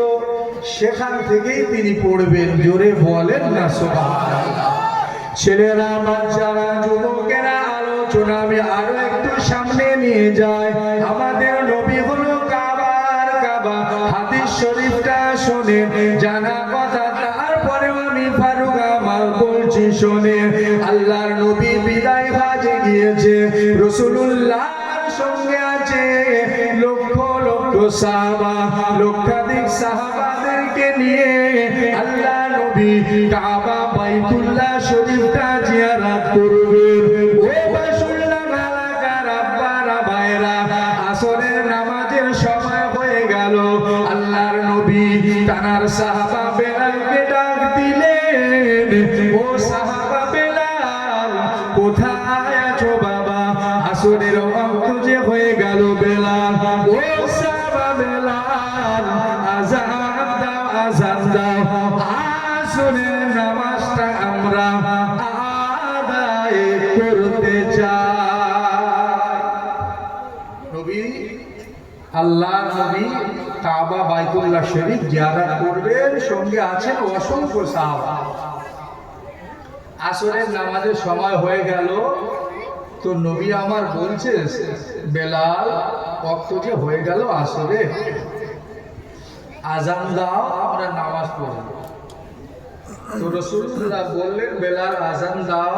সেখান থেকেই তিনি পড়বেন। জোরে বলেন না সুবহানাল্লাহ। ছেলেরা, বাচ্চারা, যুবকেরা, আলোচনা আমি আরো একটু সামনে নিয়ে যাই। আমাদের নবী হলো কাবা, হাদিস শরীফটা শোনেন, জানা কথা, তারপরেও আমি ফারুক আহমদ বলছি শোনেন। আল্লাহর নবী বিদায় হজে গিয়েছে, রাসূলুল্লাহর সঙ্গে আছে লক্ষ লক্ষ সাহাবা, লক্ষাধিক সাহাবাদেরকে নিয়ে আল্লাহ নবী কাবা বাইতুল্লাহ শরীফটা জিয়ারত করবেন। ও বাসুল্লাহ এলাকার ও সাহাবা বেলাল কোথায় আছো বাবা আসরের ওয়াক্ত যে হয়ে গেল বেলাল ও সাহাবা বেলাল আজান দাও আসরের নামাজটা আমরা আদায় করতে চাই নবী আল্লাহ নবী কাবা বাইতুল্লাহ শরীফ জিয়ারত করবেন সঙ্গে আছেন অসংখ্য সাহাবা আসরের নামাজের সময় হয়ে গেল তো নবী আমার বলছে বেলাল ওয়াক্ত যে হয়ে গেল আসরে আজান দাও আমরা নামাজ পড়ব তো রাসূলুল্লাহ বললেন বেলাল আজান দাও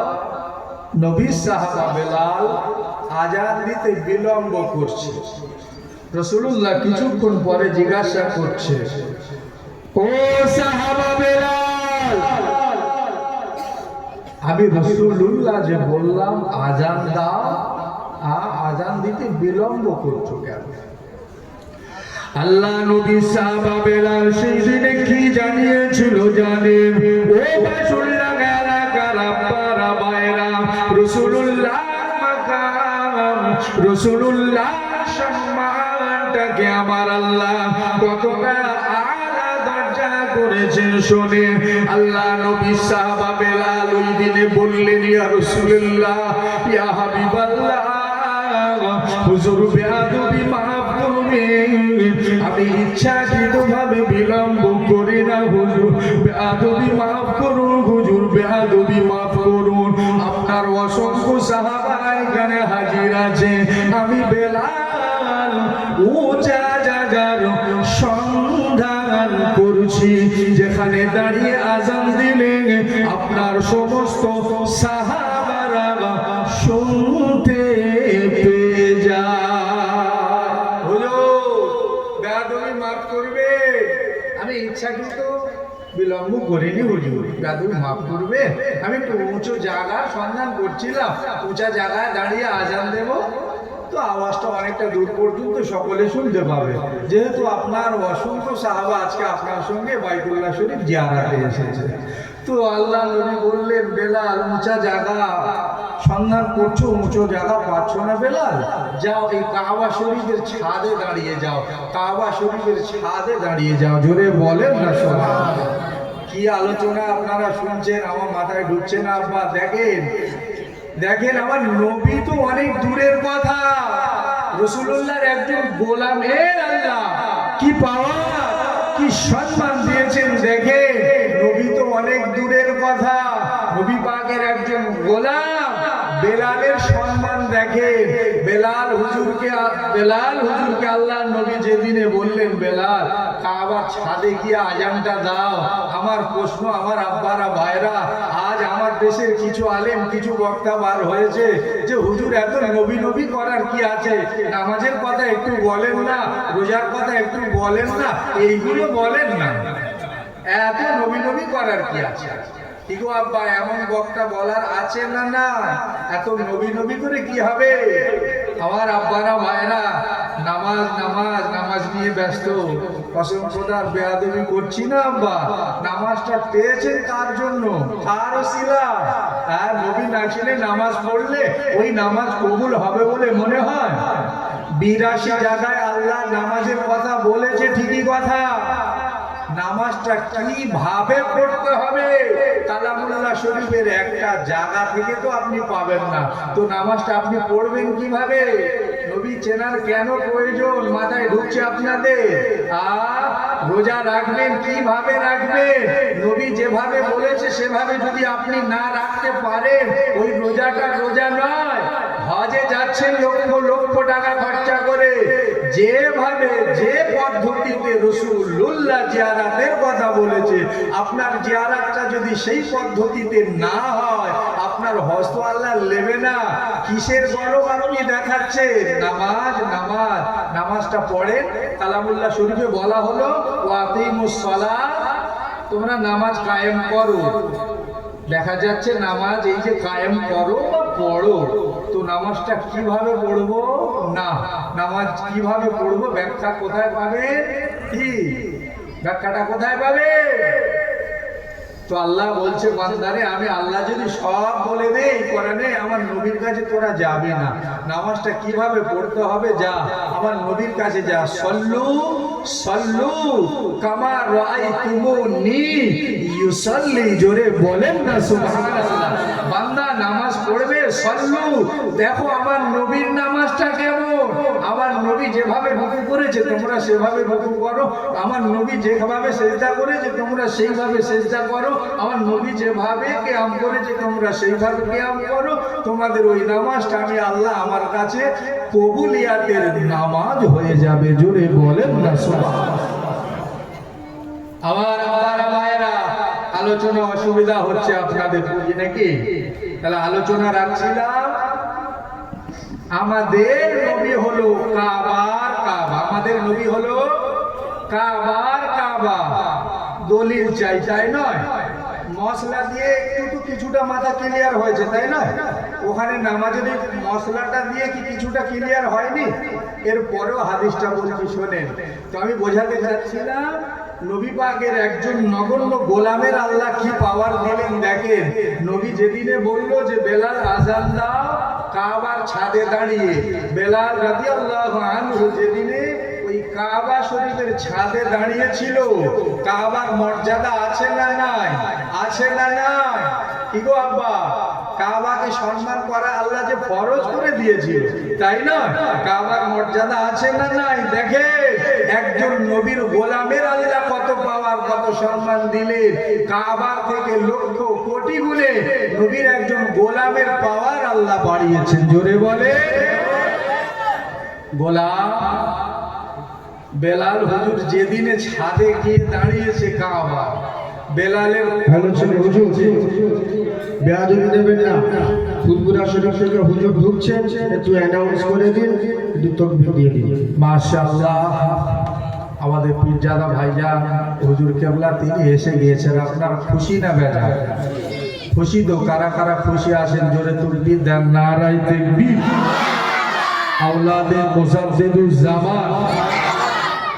নবী সাহাবা বেলাল আজান দিতে বিলম্ব করছে রাসূলুল্লাহ কিছুক্ষণ পরে জিজ্ঞাসা করছে ও সাহাবা বেলাল আমি রাসূলুল্লাহ যে বললাম আজান দাও আজান দিতে বিলম্ব করছো কেন আল্লাহ নবী সাহাবা বেলাল সেই দিনে কি জানিয়েছিল জানেন ও বাসুল্লাহ গারা গারা পারা বাইরা রাসূলুল্লাহ মাকাম রাসূলুল্লাহ সম্মানটাকে আমার আল্লাহ কতটা আলা দরজা করেছেন শুনে আল্লাহ নবী সাহাবা বেলাল ওই দিনে বললেন ইয়া রাসূলুল্লাহ ইয়া হাবিবাল্লাহ হুজুর বেয়াদবি মাফ করবেন আমি ইচ্ছাকৃতভাবে বিলম্ব করি না হুজুর বেয়াদবি মাফ করুন হুজুর বেয়াদবি মাফ করুন আপনার অসংখ্য সাহাবা এখানে হাজির আছে আমি বেলাল উঁচা জায়গার সন্ধান করছি যেখানে দাঁড়িয়ে আজান দিলেন আপনার সমস্ত সাহাবারা শুনতে পেয়ে যায় হুজুর বেয়াদবি মাফ করবে আমি ইচ্ছাকৃত বিলম্ব করিনি হুজুর বেয়াদবি মাফ করবে আমি একটু উঁচু জায়গার সন্ধান করছিলাম উঁচা জায়গায় দাঁড়িয়ে আজান দেব তো আওয়াজটা অনেকটা দূর পর্যন্ত সকলে শুনতে পাবে যেহেতু আপনার অসংখ্য সাহাবা আজকে আপনার সঙ্গে বাইতুল্লাহ শরীফ জিয়ারতে এসেছে তো আল্লাহ নবী বললেন বেলাল উঁচা জায়গা সন্ধান করছো উঁচু জায়গা পাচ্ছ না বেলাল যাও এই কাবা শরীফের ছাদে দাঁড়িয়ে যাও কাবা শরীফের ছাদে দাঁড়িয়ে যাও জোরে বলেন না সুবহানাল্লাহ কি আলোচনা আপনারা শুনছেন আমার মাথায় ঢুকছে না আব্বা দেখেন আমার নবী তো অনেক দূরের কথা রাসূলুল্লাহর একজন গোলাম আল্লাহ কি পাওয়া কি সম্মান দিয়েছেন দেখেন নবী তো অনেক দূরের কথা নবী পাকের একজন গোলাম বেলালের সম্মান দেখেন বেলাল হুজুরকে আল্লাহ নবী যেদিনে বললেন বেলাল কাবার ছাদে গিয়ে আজানটা দাও আমার প্রশ্ন আমার আব্বারা ভাইরা আজ আমার দেশের কিছু আলেম কিছু বক্তা বার হয়েছে যে হুজুর এত নবী করার কি আছে নামাজের কথা একটু বলেন না রোজার কথা একটু বলেন না এইগুলো বলেন না এত নবী করার কি আছে কি গো আব্বা এমন বক্তা বলার আছে না না এত নবী করে কি হবে আমার আব্বারা ভাইরা নামাজ নিয়ে ব্যস্ত অসংখ্যতার বেয়াদবি করছি না আব্বা নামাজটা পেয়েছেন তার জন্য তার ওসিলা আর নবী না ছিলে নামাজ পড়লে ওই নামাজ কবুল হবে বলে মনে হয় 82 জায়গায় আল্লাহ নামাজের কথা বলেছে ঠিকই কথা নামাজটা কিভাবে পড়তে হবে কালামুল্লাহ শরীফের একটা জায়গা থেকে তো আপনি পাবেন না তো নামাজটা আপনি পড়বেন কিভাবে নবী চেনার কেন প্রয়োজন মাথায় ঢুকছে আপনাদের রোজা রাখবেন কিভাবে রাখবেন নবী যেভাবে বলেছে সেভাবে যদি আপনি না রাখতে পারেন ওই রোজাটা রোজা নয় হজে যাচ্ছেন লক্ষ টাকা খরচা করে যেভাবে যে পদ্ধতিতে রাসূলুল্লাহ জিয়ারতের কথা বলেছে আপনার জিয়ারতটা যদি সেই পদ্ধতিতে না হয় আপনার হজ তো আল্লাহ নেবে না কিসের গরব আপনি দেখাচ্ছেন নামাজটা পড়েন কালামুল্লাহ শরীফে বলা হলো ওয়াকিমুস সালাত তোমরা নামাজ কায়েম করো দেখা যাচ্ছে নামাজ এই যে কায়েম করো বা পড়ো তো নামাজটা কিভাবে পড়বো না নামাজ কিভাবে পড়বো ব্যাখ্যা কোথায় পাবে কি ব্যাখ্যাটা কোথায় পাবে তো আল্লাহ বলছে বান্দারে, আমি আল্লাহ যদি সব বলে দেই কোরআনে, আমার নবীর কাছে তোরা যাবে না। নামাজটা কিভাবে পড়তে হবে, যা আমার নবীর কাছে যা। সল্লু সল্লু কামা রাআইতুমুনি ইউসাল্লি, জোরে বলেন না সুবহানাল্লাহ। বান্দা নামাজ পড়বে, সল্লু, দেখো আমার নবীর নামাজটা কেমন। আমার নবী যেভাবে রুকু করেছে তোমরা সেভাবে রুকু করো, আমার নবী যেভাবে সেজদা করেছে তোমরা সেইভাবে সেজদা করো, আমার নবী যেভাবে কিয়াম করেছে তোমরা সেইভাবে কিয়াম করো। তোমাদের ওই নামাজটা আমি আল্লাহ আমার কাছে কবুলিয়াতের নামাজ হয়ে যাবে। জোরে বলেন না সুবহানাল্লাহ। আমার ভাইয়েরা, আলোচনা অসুবিধা হচ্ছে আপনাদের বুঝি নাকি? তাহলে আলোচনা রাখছিলাম, আমাদের নবী হলো কাবার কাবা। আমাদের নবী হলো কাবার কাবা। দলিল চাই, তাই নয়? মশলা দিয়ে একটু কিছুটা মাথা ক্লিয়ার হয়েছে, তাই নয়? ওখানে নামাজের মশলাটা দিয়ে কি কিছুটা ক্লিয়ার হয়নি? এরপরেও হাদিসটা বলছি শোনেন। তো আমি বোঝাতে চাচ্ছিলাম, নবী পাকের একজন নগণ্য গোলামের আল্লাহ কি পাওয়ার দিলেন দেখেন। নবী যেদিনে বললো যে বেলাল আযান দাও, কাবার ছাদে দাঁড়িয়ে বেলাল রাদিয়াল্লাহু আনহু যেদিনে ওই কাবা শরীফের ছাদে দাঁড়িয়ে ছিল, কাবার মর্যাদা আছে না নাই? আছে না নাই? কি গো আব্বা, কাবাকে সম্মান করা আল্লাহ যে ফরজ করে দিয়েছিল, তাই না? কাবার মর্যাদা আছে না নাই? দেখে একজন নবীর গোলামের আল্লাহ কত পাওয়ার, কত সম্মান দিলেন। কাবার থেকে লক্ষ কোটি গুণে নবীর একজন গোলামের পাওয়ার আল্লাহ বাড়িয়েছেন। জোরে বলে গোলাম বেলাল হুজুর যেদিনে ছাদে গিয়ে দাঁড়িয়েছে কাবা, বেলালের আলোচনা হুজুর বেয়াদবি দেবেন না। ফুলপুরা শরীফ থেকে হুজুর ঢুকছেন, একটু অ্যানাউন্স করে দিন, একটু তাকবীর দিয়ে দিন। মাশাআল্লাহ, আমাদের পীরজাদা ভাইজান হুজুর কেবলা তিনি এসে গিয়েছেন। আপনার খুশি না বেজা? খুশি তো? কারা কারা খুশি আছেন জোরে তুলবি দেন নারায়ে তাকবীর। আওলাদে মুজাদ্দিদুজ জামান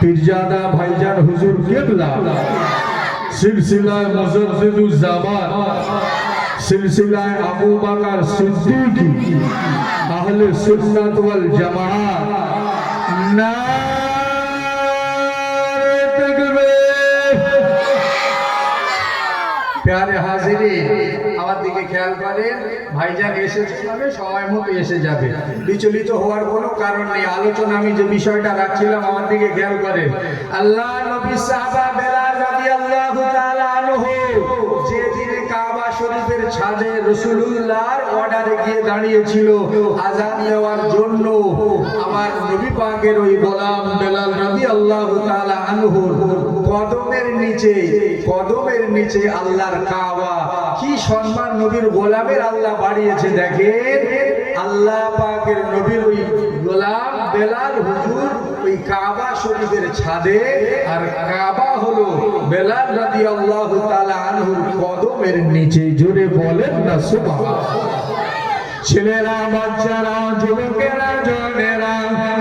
পীরজাদা ভাইজান হুজুর কেবলা সিলসিলায় মুজাদ্দিদুজ জামান, সিলসিলায় আবু বকর সিদ্দিকী আহলে সুন্নাত ওয়াল জামাআত, নারে তাকবীর। প্যারে হাজিরিন, আমার দিকে খেয়াল করেন। ভাইজান এসেছে মানে সময় মতো এসে যাবে, বিচলিত হওয়ার কোনো কারণ নেই। আলোচনা আমি যে বিষয়টা রাখছিলাম, আমার দিকে খেয়াল করেন। আল্লাহ নবী সাহাবা বেলাল রাদিয়াল্লাহু তাআলা আনহু যেদিনে কাবা শরীফের ছাদে রাসূলুল্লাহর অর্ডারে গিয়ে দাঁড়িয়েছিল আযান দেওয়ার জন্য, আমার নবী পাকের ওই গোলাম বেলাল রাদিয়াল্লাহু তাআলা আনহু কদমের নিচে আল্লাহর কাবা। কি সম্মান নবীর গোলামের আল্লাহ বাড়িয়েছে দেখেন। আল্লাহ পাকের নবীর ওই গোলাম বেলাল হুজুর ওই কাবা শরীফের ছাদে, আর কাবা হলো বেলাল রাদিয়াল্লাহু তাআলা আনহুর কদমের নিচে। জোরে বলেন না সুবহানাল্লাহ। ছেলেরা, বাচ্চারা, যুবকেরা, জনেরা,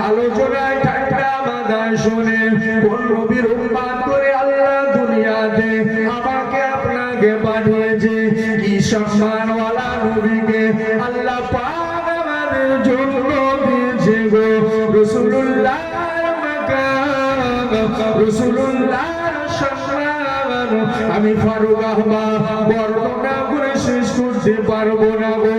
আলোচনায় ঠাট্টা বাঁধায় শুনে কোন নবীর উম্মত করে আল্লাহ দুনিয়াতে আমাকে আপনাকে পাঠিয়েছে। কি সম্মানওয়ালা নবীকে আল্লাহ পাক আমাদের জন্য দিয়েছে গো। রাসূলুল্লাহর মাকাম, রাসূলুল্লাহর সম্মান আমি ফারুক আহমদ বর্ণনা করে শেষ করতে পারবো না গো।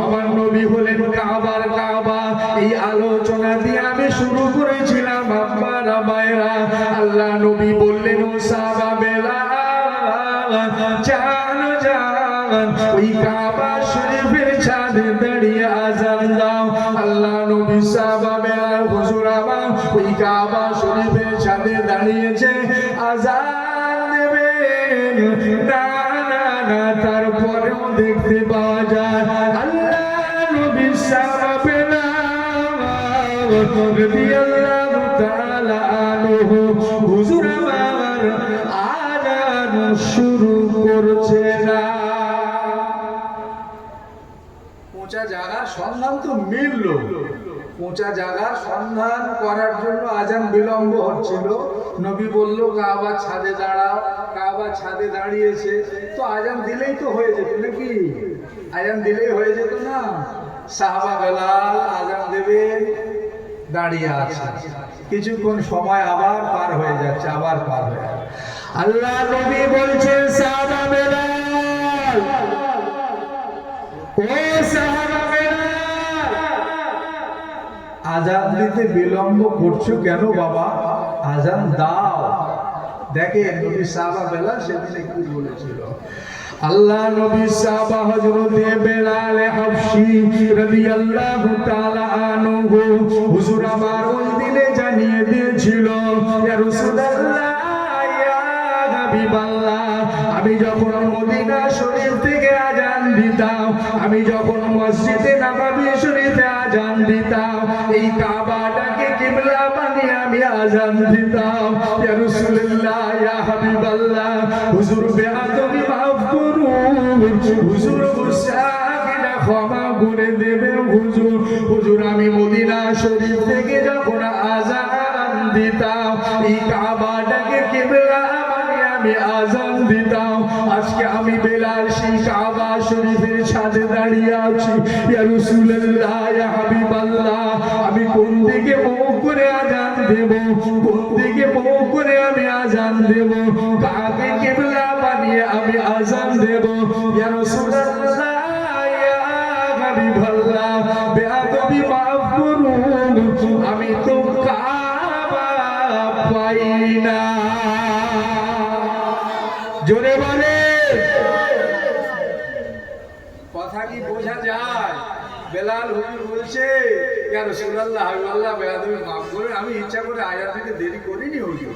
আমার নবী হলেন কাবার কাবা। এই আলোচনা দিয়ে আমি শুরু করেছিলাম। আপনারা মায়েরা, আল্লাহ নবী বললেন ও সাহাবা বেলাল জান জান ওই কাবা শরীফের ছাদে দাঁড়িয়ে আযান দাও। আল্লাহ নবী সাহাবা বেলাল হুজুর আমার ওই কাবা শরীফের ছাদে দাঁড়িয়েছে, আযান দেবেন না না না। তারপরেও দেখতে পাওয়া যায় আল্লাহ নবী সাহাবা বেলাল রাদিয়াল্লাহু তাআলা আনহু হুজুর আমার আযান শুরু করছে না। পৌঁছা জায়গার সন্ধান তো মিলল, উঁচা জায়গার সন্ধান করার জন্য আজান বিলম্ব হচ্ছিল। নবী বলল কাবার ছাদে দাঁড়াও। কাবার ছাদে দাঁড়িয়েছে, তো আজান দিলেই তো হয়ে যেত নাকি? আজান দিলেই হয়ে যেত না? সাহাবা বেলাল আজান দেবেন, দাঁড়িয়ে আছে। কিছুক্ষণ সময় আবার পার হয়ে যাচ্ছে, আবার পার হয়ে যাচ্ছে। আল্লাহ নবী বলছেন সাহাবা বেলাল, ও সাহাবা বেলাল, আজান দিতে বিলম্ব করছো কেন বাবা? আজান দাও। দেখেন নবী সাহাবা বেলাল সেদিন কি বলেছিল। আল্লাহ নবী সাহাবা হযরতে বেলাল হাবশী রাদিয়াল্লাহু তাআলা আনহু হুজুর আমার ওই দিনে জানিয়ে দিয়েছিল, ইয়া রাসূলুল্লাহ, ইয়া হাবিবাল্লাহ, আমি যখন মদিনা শরীফ থেকে আজান দিতাম, আমি যখন মসজিদে নববী শরীফে আজান দিতাম, এই কাবাটাকে কিবলা বানিয়ে আমি আজান দিতাম। ইয়া রাসূলুল্লাহ, ইয়া হাবিবাল্লাহ, হুজুর বেয়াদবি মাফ করুন, হুজুর গুসাকিনা ক্ষমা করে দেবেন হুজুর। হুজুর আমি মদিনা শরীফ থেকে যখন আজান দিতাম, এই কাবাটাকে কিবলা বানিয়ে আমি আজান দিতাম। আজকে আমি বেলাল সেই কাবা শরীফের ছাদে দাঁড়িয়ে আছি। ইয়া রাসূলুল্লাহ, ইয়া হাবিবাল্লাহ, আমি কোন দিকে মুখ করে আজান দেব? কোন দিকে মুখ করে আমি আজান দেব? কাকে কিবলা বানিয়ে আমি আজান দেব? ইয়া রাসূলুল্লাহ, ইয়া হাবিবাল্লাহ, বেয়াদবি মাফ করুন, আমি তো কাবা পাই না। জোরে বলে, কথা কি বোঝা যায়? বেলাল হুজুর বলছে, ইয়া রাসূলুল্লাহ, হাবিবাল্লাহ, বেয়াদবি মাফ করুন, আমি ইচ্ছা করে আজান দিতে দেরি করিনি হুজুর।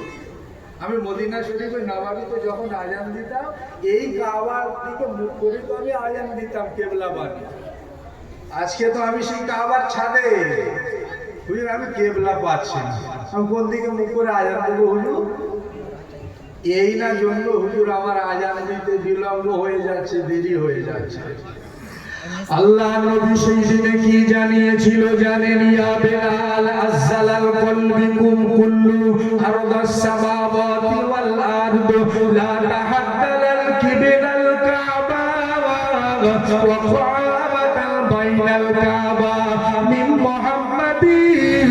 আমি মদিনা শরীফে নববীতে যখন আজান দিতাম, এই কাবার দিকে মুখ করে তো আমি আজান দিতাম কিবলা বানিয়ে। আজকে তো আমি সেই কাবার ছাদে, হুজুর আমি কিবলা পাচ্ছি না, আমি কোন দিকে মুখ করে আজান দেবো হুজুর? এই না জন্য হুজুর আমার আজান দিতে বিলম্ব হয়ে যাচ্ছে, দেরি হয়ে যাচ্ছে। আল্লাহ নবী সেই দিনে কি জানিয়েছিল জানেন? ইয়া বেলাল, আযজালাল কলবিকুম কুল্লু আরদাস সামাওয়াতি ওয়াল আরদ লা তাহাদ্দালাল কিবলাল কাবা ওয়া কাবাতাল বাইনাল কাবা মিন মুহাম্মাদিন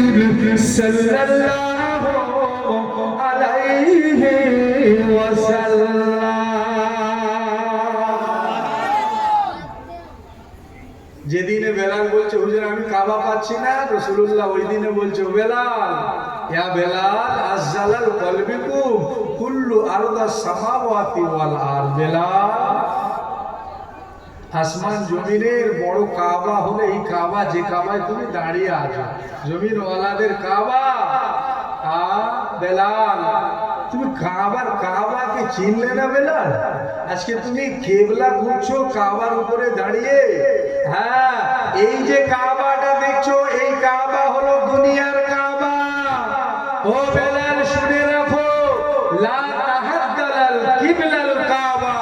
সাল্লাল্লাহু আলাইহি ওয়াসাল্লাম। যেদিনে বেলাল বলছে হুজুর আমি কাবা পাচ্ছি না, রাসূলুল্লাহ ওই দিনে বলছে, বেলাল, ইয়া বেলাল, আযজালাল কলবিকুম কুল্লু আরদাস সামাওয়াতি ওয়াল আরদ। বেলাল, আসমান জমিনের বড় কাবা হলো এই কাবা, যে কাবায় তুমি দাঁড়িয়ে আছো, জমিন ওয়ালাদের কাবা। বেলাল, তুমি কাবাকে চিনলে না বেলাল? আজকে তুমি কিবলা ঘুরছো কাবার উপরে দাঁড়িয়ে। হ্যাঁ, এই যে কাবাটা দেখছো, এই কাবা হলো দুনিয়ার কাবা। ও বেলাল শুনে রাখো, লা তাহাদ্দালাল কিবলাল কাবা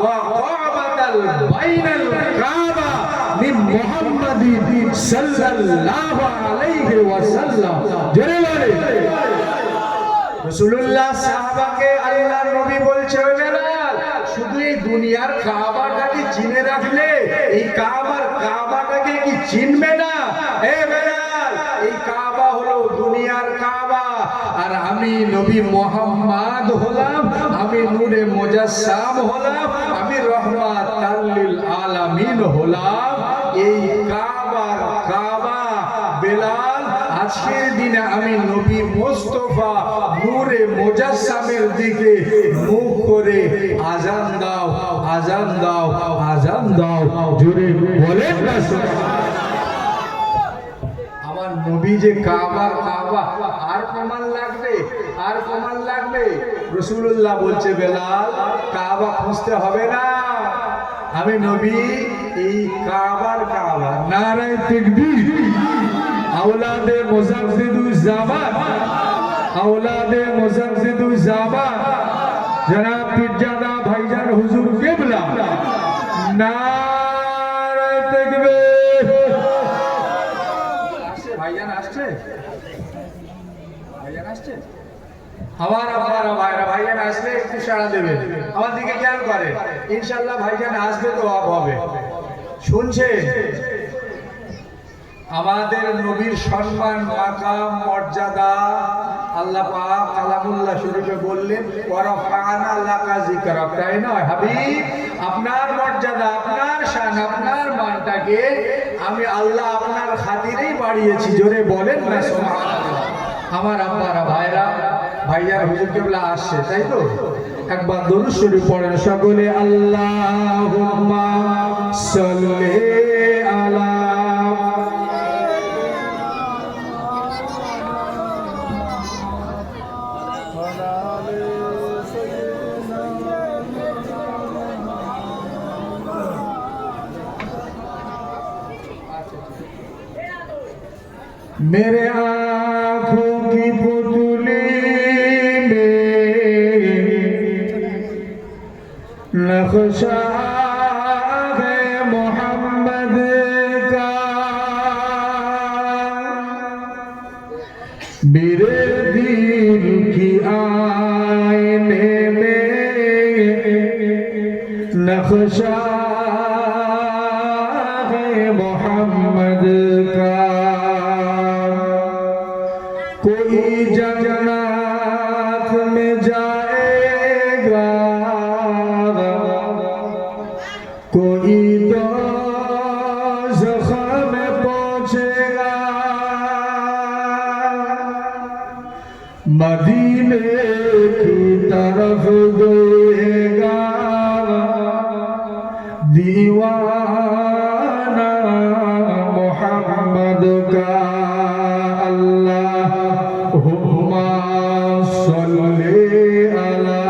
ওয়া কাবাতাল বাইনাল কাবা মিন মুহাম্মাদিন সাল্লাল্লাহু আলাইহি ওয়াসাল্লাম। জোরে বলে, রাসূলুল্লাহ সাহাবাকে আল্লাহর নবী বলছে, বেলাল শুধু এই দুনিয়ার কাবাটাকে চিনে রাখলে এই কাবাটাকে কি চিনবে না? এ বেলাল, এই কাবা হলো দুনিয়ার কাবা, আর আমি নবী মুহাম্মদ হলাম, আমি নূরে মুজাসসাম হলাম, আমি রাহমাতাল লিল আলামিন হলাম। এই কাবা বেলাল, আজকের দিনে আমি নবী মুস্তাফা নূরে মুজাসসামের দিকে মুখ করে আজান দাও, আজান দাও, আজান দাও। জোরে বলেন না আমার নবী যে কাবা। আর প্রমাণ লাগবে? আর প্রমাণ লাগবে? রাসূলুল্লাহ বলছে, বেলাল কাবা খুঁজতে হবে না, আমি নবী এই কাবা। নারায়ে তাকবীর। औलादे मुजद्दिदुज़्ज़मान, औलादे मुजद्दिदुज़्ज़मान, जनाब पीरजादा भाईजान हुजूर किबला, नारे तकबीर। भाईजान আমার আপনারা ভাইরা ভাইজান আসলে একটু সাড়া দেবেন, আমার দিকে খেয়াল করে, ইনশাল্লাহ ভাইজান আসবে তো অফ হবে। শুনছে আমাদের নবীর সম্মান, মাকাম, মর্যাদা আল্লাহ পাক কালামুল্লাহ শরীফে বললেন ওয়ারাফানা লাকা যিকরাক, তাই নয় হাবিব? আপনার মর্যাদা, আপনার শান, আপনার মানটাকে আমি আল্লাহ আপনার খাতিরেই বাড়িয়েছি। জোরে বলেন না সুবহানাল্লাহ। আমার আব্বারা ভাইরা ভাইয়ার হুজুর কেবলা আসছে, তাই তো? একবার দরুদ শরীফ পড়েন সকলে, আল্লাহুম্মা সাল্লি আলা। मेरे आँखों की पुतली में नक्शा है मोहम्मद का, मेरे दिल की आईने में नक्शा है मोहम्मद का। कोई जन्नत में जाएगा, कोई दोज़ख में पहुंचेगा, मदीने की तरफ देगा दीवाना मोहम्मद का। अल्लाहुम्मा सल्ली अला।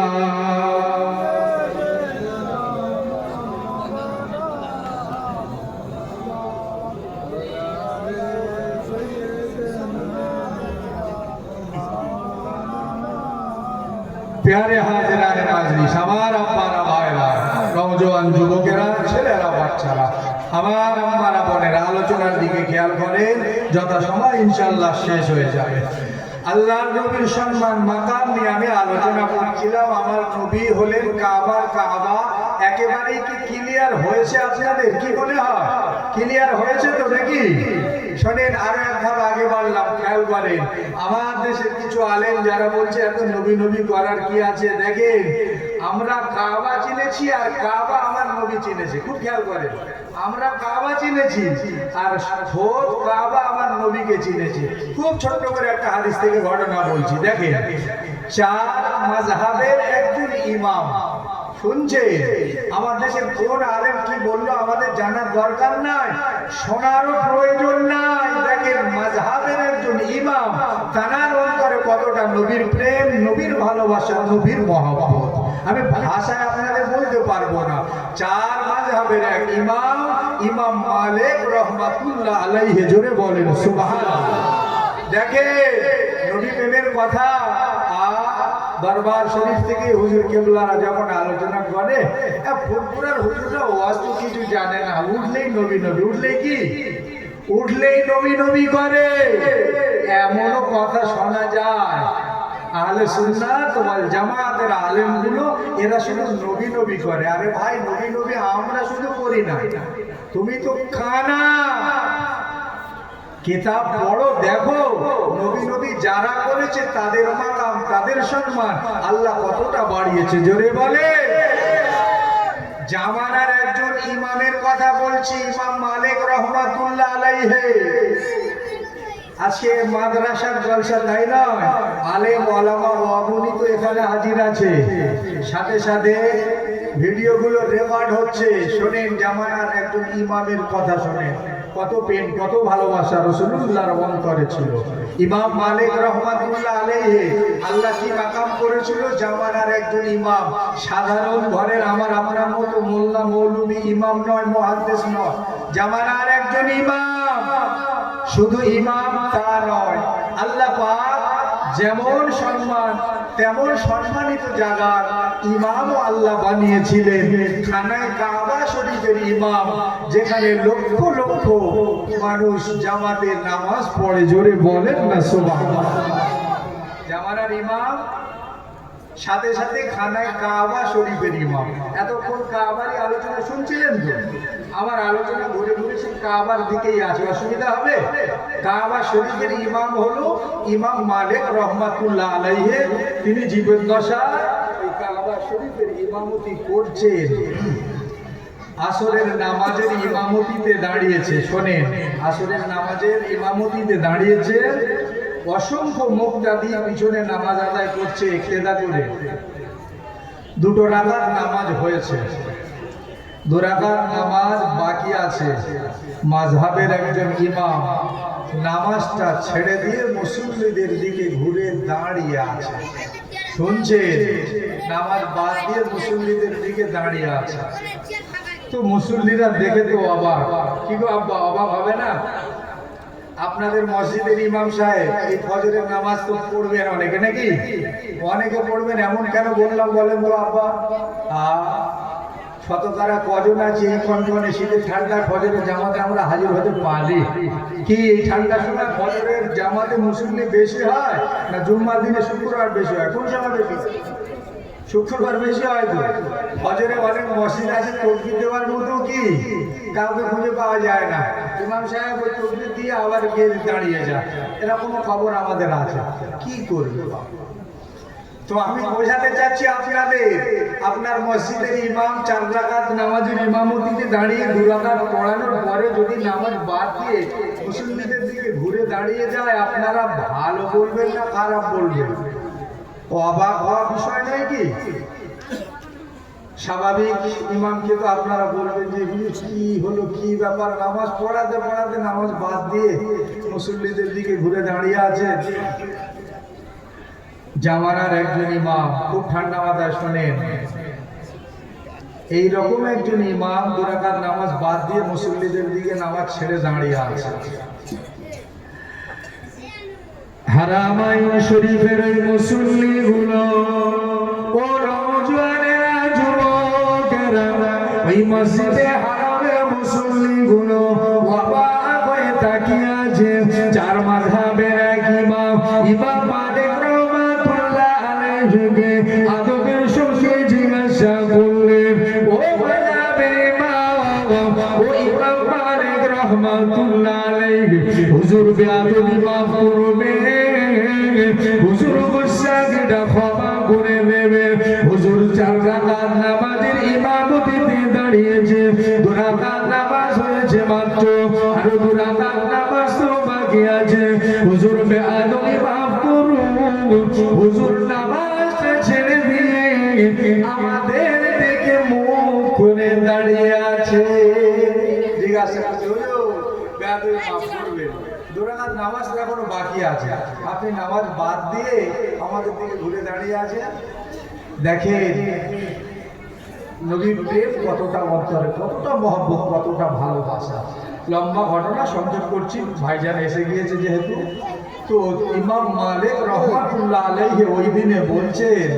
प्यारे हाजिरान नाज़रीन, আমার আব্বারা ভাইরা, নওজোয়ান যুবকেরা, ছেলেরা, বাচ্চারা, আমার আম্মারা বোনেরা, আলোচনার দিকে খেয়াল করেন, যথাসময় ইনশাআল্লাহ শেষ হয়ে যাবে। আল্লাহর নবীর সম্মান মাকাম নিয়ে আমি আলোচনা করছিলাম। আমার নবী হলেন কাবার কাবা। একেবারেই কি ক্লিয়ার হয়েছে আপনাদের? কি মনে হয় ক্লিয়ার হয়েছে তো নাকি? শোনেন, আরো এক ধাপ আগে বাড়লাম, খেয়াল করেন। আমার দেশের কিছু আলেম যারা বলছে এত নবী নবী করার কি আছে, দেখেন আমরা কাবা চিনেছি আর কাবা আমার নবী চিনেছে। খুব খেয়াল করেন, আমরা কাবা চিনেছি আর খোদ কাবা আমার নবীকে চিনেছি। খুব ছোট্ট করে একটা হাদিস থেকে ঘটনা বলছি, দেখেন। চার মাযহাবের একজন ইমাম, শুনছে আমার দেশের কোন আলেম কি বললো আমাদের জানার দরকার নাই, শোনারও প্রয়োজন নাই। দেখেন মাযহাবের একজন ইমাম, তার অন্তরে কতটা নবীর প্রেম, নবীর ভালোবাসা, নবীর মহব্বত আমি ভাষায় আপনাদের বলতে পারবো না। চার মাযহাবের এক ইমাম, ইমাম মালিক রাহমাতুল্লাহ আলাইহি, জোরে বলেন সুবহানাল্লাহ। দেখেন নবী প্রেমের কথা দরবার শরীফ থেকে হুজুর কেবলারা যখন আলোচনা করে, ফুরফুরার হুজুররা ওয়াজ তো কিছু জানে না, উঠলেই নবী নবী, উঠলেই কি, উঠলেই নবী নবী করে, এমনও কথা শোনা যায়। আহলে সুন্নাত ওয়াল জামাতের আলেমগুলো এরা শুধু নবী নবী করে। আরে ভাই, নবী নবী আমরা শুধু করি না, তুমি তো খানা কিতাব পড়ো, দেখো নবী নবী যারা করেছে তাদের মাকাম, তাদের সম্মান আল্লাহ কতটা বাড়িয়েছে, জোরে বলে। জামানার একজন ইমামের কথা বলছি, ইমাম মালিক রাহমাতুল্লাহ আলাইহি। আজকে মাদ্রাসার জলসা, তাই নয়, আলেম ওলামা ওয়ামুনি তো এখানে হাজির আছে, সাথে সাথে ভিডিওগুলো রেকর্ড হচ্ছে। শোনেন জামানার একজন ইমামের কথা শোনেন, কত প্রেম, কত ভালোবাসা রাসূলুল্লাহর অন্তরে ছিল। ইমাম মালিক রাহমাতুল্লাহ আলাইহি আল্লাহ কি মাকাম করেছিল, জামানার একজন ইমাম, সাধারণ ঘরের আমার আপনার মতো মোল্লা মৌলভী ইমাম নয়, মুহাদ্দিস নয়, জামানার একজন ইমাম। শুধু ইমাম তা নয়, আল্লাহ পাক যেমন সম্মান তেমন সম্মানিত জায়গার ইমামও আল্লাহ বানিয়েছিলেন। খানায় কাবা শরীফের ইমাম, যেখানে লক্ষ লক্ষ মানুষ জামাতের নামাজ পড়ে, জোরে বলেন না সুবহানাল্লাহ। জামানার ইমাম সাথে সাথে খানায় কাবা শরীফের ইমাম। এতক্ষণ কাবারই আলোচনা শুনছিলেন তো? আমার আলোচনা ঘুরে ঘুরে সেই কাবার দিকেই আছে, অসুবিধা হবে? কাবা শরীফের ইমাম হলো ইমাম মালিক রহমাতুল্লাহ আলাইহি। তিনি জীবদ্দশায় ওই কাবা শরীফের ইমামতি করছেন। আসরের নামাজের ইমামতিতে দাঁড়িয়েছে, শোনেন, আসরের নামাজের ইমামতিতে দাঁড়িয়েছে। অসংখ্য মুক্তাদি পিছনে নামাজ আদায় করছে ইক্তেদা করে। দুটো রাকাত নামাজ হয়েছে, দু রাকাত নামাজ বাকি আছে। মাযহাবের একজন ইমাম নামাজটা ছেড়ে দিয়ে মুসল্লিদের দিকে ঘুরে দাঁড়িয়ে আছে। শুনছেন? নামাজ বাদ দিয়ে মুসল্লিদের দিকে দাঁড়িয়ে আছে। তো মুসল্লিরা দেখে তো অবাক। কি গো আব্বা, অবাক হবে না? আপনাদের মসজিদের ইমাম সাহেব এই ফজরের নামাজ তো পড়বেন অনেকে, নাকি? অনেকে পড়বেন, এমন কেন বললাম বলেন তো আব্বা? শতকরা কজন আছে এই কনকনে শীতের ঠান্ডা ফজরের জামাতে আমরা হাজির হতে পারি? কি এই ঠান্ডার সময় ফজরের জামাতে মুসল্লি বেশি হয় না জুম্মার দিনে শুক্রবার বেশি হয়? কোন সময় বেশি? শুক্রবার বেশি হয় তো। ফজরে অনেক মসজিদ আছে তকবীর দেওয়ার মতো কি কাউকে খুঁজে পাওয়া যায় না। ইমাম সাহেব ওই তকবীর দিয়ে আবার গিয়ে দাঁড়িয়ে যায়, এরকম খবর আমাদের আছে। কি করবে? তো আমি বোঝাতে চাচ্ছি আপনাদের, আপনার মসজিদের ইমাম 4 রাকাত নামাজের ইমামতিতে দাঁড়িয়ে 2 রাকাত পড়ানোর পরে যদি নামাজ বাদ দিয়ে মুসল্লিদের দিকে ঘুরে দাঁড়িয়ে যায়, আপনারা ভালো বলবেন না খারাপ বলবেন? অবাক হওয়ার বিষয় নয় কি? স্বাভাবিক ইমামকে তো আপনারা বলবেন যে কি হলো, কি ব্যাপার, নামাজ পড়াতে পড়াতে নামাজ বাদ দিয়ে মুসল্লিদের দিকে ঘুরে দাঁড়িয়ে আছে। জামানার একজন ইমাম, খুব ঠান্ডা মাথায় শোনেন, এইরকম একজন ইমাম 2 রাকাত নামাজ বাদ দিয়ে মুসল্লিদের দিকে নামাজ ছেড়ে দাঁড়িয়ে আছে। হারামাইন শরীফের ওই মুসল্লিগুলো, ও নওজোয়ানেরা, যুবকেরা, ওই মসজিদে হারামের মুসল্লিগুলো অবাক হয়ে তাকিয়ে আছে। 4 মাযহাবের এক ইমাম, ইমাম মালিক রহমাতুল্লাহ আলাইহিকে আদবের সঙ্গে জিজ্ঞাসা করলেন, ও মাযহাবের ইমাম, ও ইমাম মালিক রহমাতুল্লাহ আলাইহি, হুজুর বেয়াদবি মাফ করবে, হুজুর গুনাহটা ক্ষমা করে দেবে। হুজুর 4 রাকাত নামাজের ইমামতিতে দাঁড়িয়েছে, 2 রাকাত নামাজ হয়েছে মাত্র, আর 2 রাকাত নামাজ তো বাকি আছে। হুজুর বেয়াদবি মাফ করুন, হুজুর নামাজটা ছেড়ে দিয়ে আমাদের দিকে মুখ করে দাঁড়িয়ে আছে। জিজ্ঞাসা করছে, হুজুর বেয়াদবি মাফ করবেন, 2 রাকাত নামাজ তো এখনো বাকি আছে, আপনি নামাজ বাদ দিয়ে আমাদের দিকে ঘুরে দাঁড়িয়ে আছেন। দেখেন নবীর প্রেম কতটা অন্তরে, কতটা মহব্বত, কতটা ভালোবাসা। লম্বা ঘটনা সংযোগ করছি, ভাইজান এসে গিয়েছে যেহেতু। তো ইমাম মালিক রহমাতুল্লাহ আলাইহি ওই দিনে বলছেন,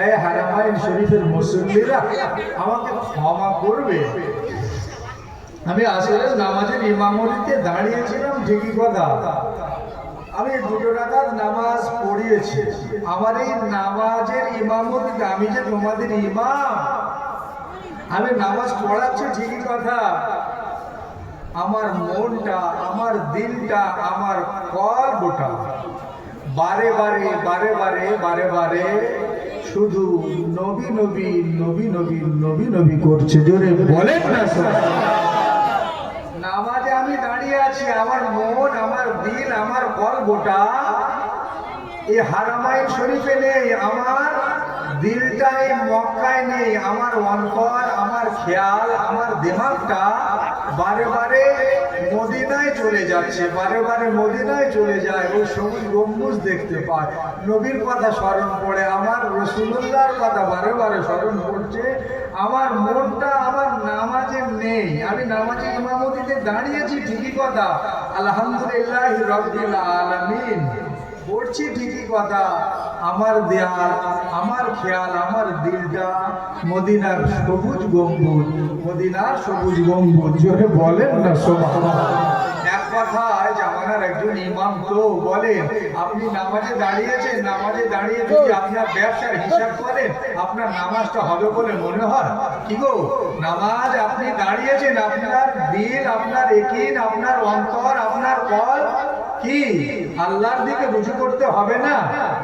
এ হারামাইন শরীফের মুসল্লিরা, আমাকে ক্ষমা করবে, আমি আসলে নামাজের ইমামতিতে দাঁড়িয়েছিলাম ঠিকই কথা, আমি 2 রাকাত নামাজ পড়িয়েছি, আমার এই নামাজের ইমামতিতে, আমি যে তোমাদের ইমাম, আমি নামাজ পড়াচ্ছি ঠিকই কথা, আমার মনটা, আমার দিলটা, আমার কলবটা বারে বারে বারে বারে বারে বারে শুধু নবী নবী নবী নবী নবী নবী করছে। জোরে বলেন না? নামাজে আমি দাঁড়িয়ে আছি, আমার মন, আমার দিল, আমার কলবটা এই হারামাইন শরীফে নেই, আমার দিলটা এই মক্কায় নেই, আমার অন্তর, আমার খেয়াল, আমার দিমাগটা বারে বারে মদিনায় চলে যাচ্ছে, বারে বারে মদিনায় চলে যায়। ওই সবুজ গম্বুজ দেখতে পায়, নবীর কথা স্মরণ পড়ে, আমার রাসূলুল্লাহর কথা বারে বারে স্মরণ পড়ছে। আমার মনটা আমার নামাজে নেই, আমি নামাজে ইমামতিতে দাঁড়িয়েছি ঠিকই কথা, আলহামদুলিল্লাহ রাব্বিল আলামিন পড়ছি ঠিকই কথা, আমার দেয়াল, আমার খেয়াল, আমার দিলটা মদিনার সবুজ গম্বুজ, মদিনার সবুজ গম্বুজ। জোরে বলেন না সুবহানাল্লাহ। এক কথায় আপনার একজন ইমাম তো বলেন, আপনি নামাজে দাঁড়িয়েছেন, নামাজে দাঁড়িয়ে যদি আপনার ব্যবসার হিসাব করেন আপনার নামাজটা হবে বলে মনে হয়? কি গো, নামাজ আপনি দাঁড়িয়েছেন, আপনার দিল, আপনার একিন, আপনার অন্তর, আপনার কল কি আল্লাহর দিকে রুজু করতে হবে না?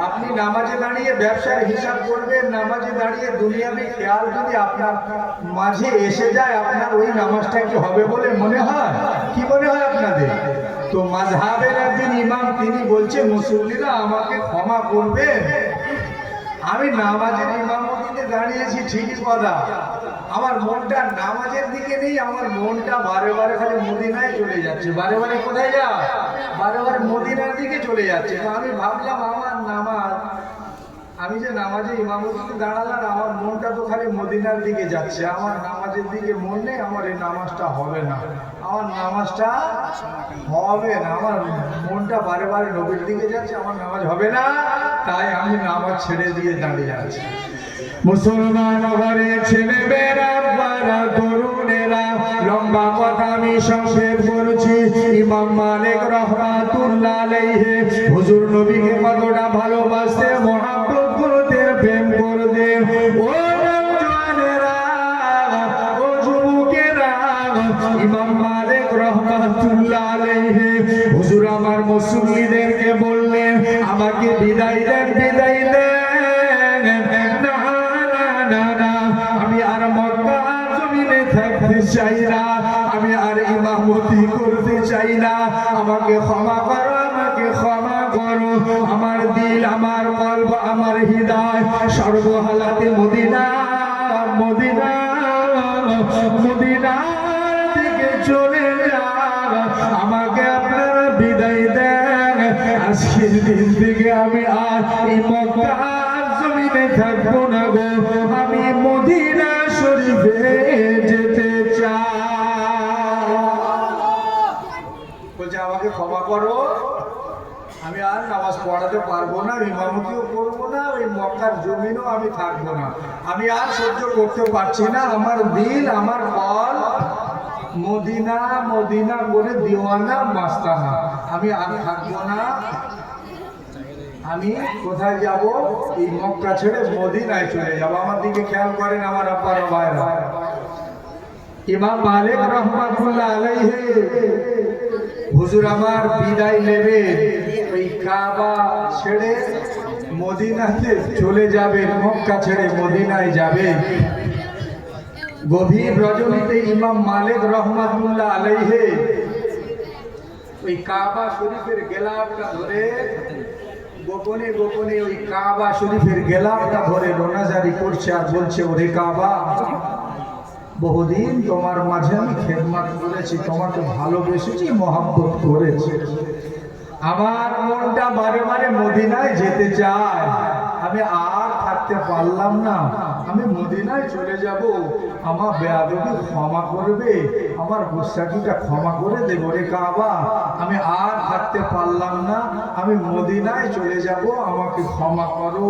আপনি নামাজে দাঁড়িয়ে ব্যবসার হিসাব করবেন, নামাজে দাঁড়িয়ে দুনিয়াবি খেয়াল যদি আপনার মাঝে এসে যায়, আপনার ওই নামাজটা কি হবে বলে মনে হয়? কি মনে হয় আপনাদের? তো মাযহাবের একজন ইমাম তিনি বলছে, মুসল্লিরা আমাকে ক্ষমা করবেন, আমি নামাজের ইমামতিতে দাঁড়িয়েছি ঠিকই কথা, আমার মনটা নামাজের দিকে নেই, আমার মনটা বারে বারে খালি মদিনায় চলে যাচ্ছে। বারে বারে কোথায় যা? বারে বারে মদিনার দিকে চলে যাচ্ছে। তো আমি ভাবলাম আমার নামাজ, আমি যে নামাজে ইমামতিতে দাঁড়ালাম, আমার মনটা তো খালি মদিনার দিকে যাচ্ছে, আমার নামাজের দিকে মন নেই, আমার এই নামাজটা হবে না, আমার নামাজটা হবে না, আমার মনটা বারে বারে নবীর দিকে যাচ্ছে, আমার নামাজ হবে না, তাই আমি নামাজ ছেড়ে দিয়ে দাঁড়িয়ে আছি। মুসলমান ঘরে ছেলেমেয়েরা, বারা তরুণেরা, লম্বা কথা আমি সংক্ষেপ বলছি। ইমাম মালিক রাহমাতুল্লাহ আলাইহি হুজুর নবীকে কতটা ভালোবাসতে, মহব্বত করতে, প্রেম করতে। ও নওজওয়ানেরা, ও যুবকেরা, ইমাম মালিক রাহমাতুল্লাহ আলাইহি হুজুর আমার মুসল্লিদেরকে বললেন, আমাকে বিদায় দেন, বিদায় দেন। আমি আর মক্কা জমিনে থাকতে চাই না, আমি আর ইমামতি করতে চাই না, আমাকে ক্ষমা করো, আমাকে ক্ষমা করো। আমার দিল, আমার কলব, আমার হৃদয় সর্বহালাতে মদিনা, মদিনা, মদিনার দিকে চলে যান, আমাকে আপনারা বিদায় দেন। আজকের দিন থেকে আমি আর এই মক্কা জমিনে থাকবো না গো, আমি মদিনা শরীফে যেতে চাই। বলছে আমাকে ক্ষমা করো, আমি আর নামাজ পড়াতে পারবো না, ইমামতিও করবো না, ওই মক্কার জমিনও আমি থাকবো না, আমি আর সহ্য করতে পারছি না, আমার দিল, আমার কল মদিনা, মদিনা করে দিওয়ানা মাস্তানা, আমি আর থাকবো না। আমি কোথায় যাব? এই মক্কা ছেড়ে মদিনায় চলে যাব। আমার দিকে খেয়াল করেন আমার আপার ভাইরা, ইমাম মালিক রাহমাতুল্লাহ আলাইহি হুজুর আমার বিদায় নেবে, ওই কাবা ছেড়ে মদিনাতে চলে যাবে, মক্কা ছেড়ে মদিনায় যাবে। গভীর রজনীতে ইমাম মালিক রাহমাতুল্লাহ আলাইহি ওই কাবা শরীফের গেলাপটা ধরে, গোপনে গোপনে ওই কাবা শরীফের গেলাপটা ধরে রোনাজারি করছে আর বলছে, ওরে কাবা, বহুদিন তোমার মাঝে আমি খেদমত করেছি, তোমাকে ভালোবেসেছি, মহব্বত করেছি, আমার মনটা বারে বারে মদিনায় যেতে চায়, আমি আর থাকতে পারলাম না, আমি মদিনায় চলে যাব, আমার বেয়াদবি ক্ষমা করবে, আমার গুস্তাখিটা ক্ষমা করে দেব রে কাবা, আমি আর থাকতে পারলাম না, আমি মদিনায় চলে যাব, আমাকে ক্ষমা করো,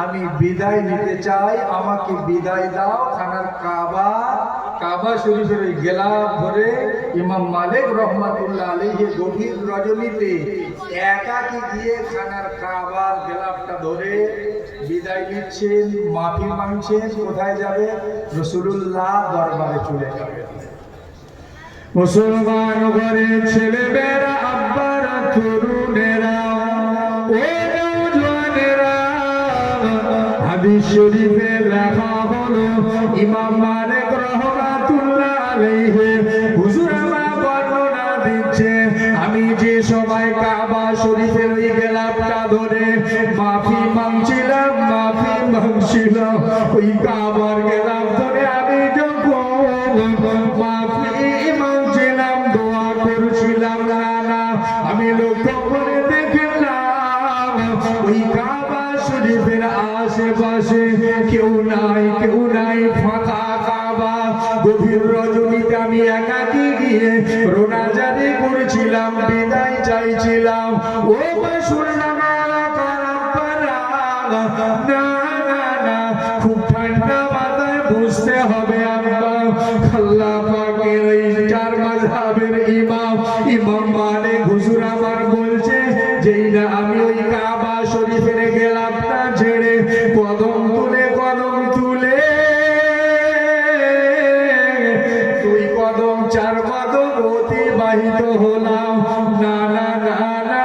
আমি বিদায় নিতে চাই, আমাকে বিদায় দাও। খানার কাবা, কাবা শরীফের ওই গেলাপ ধরে ইমাম মালিক রাহমাতুল্লাহ আলাইহি গভীর রজনীতে একাকী গিয়ে খানার কাবার গেলাপটা ধরে বিদায় নিচ্ছেন, মাফি মাংছেন। কোথায় যাবে? রাসূলুল্লাহ দরবারে চলে যাবে। মুসলমান ঘরে ছেলেমেয়েরা, আব্বারা, তরুণেরা, ও নওজওয়ানেরা, হাদিস শরীফে লেখা হলো, ইমাম মালিক রাহমাতুল্লাহ আলাইহি হুজুর আমার বর্ণনা দিচ্ছে, আমি যে সময় কাবা শরীফের ওই গেলাপটা ধরে মাফি মাংছিলাম, মাফি মাংছিলাম, ওই কাবার গেলাপ ধরে আমি যখন মাফি মাংছিলাম, দোয়া করছিলাম, না আমি লক্ষ্য করে দেখলাম ওই কাবা শরীফের আশেপাশে কেউ নাই, কেউ নাই, ফাঁকা কাবা। গভীর রজনীতে আমি একাকী গিয়ে রোনাজারি করেছিলাম, বিদায় চাইছিলাম, ও শুনলাম খুব ঠান্ডা মাথায় বুঝতে হবে, আল্লাহ পাকের এই চার মাযহাবের ইমাম, ইমাম মালিক হুজুর আমার চার কদম অতিবাহিত হলাম। না না না না,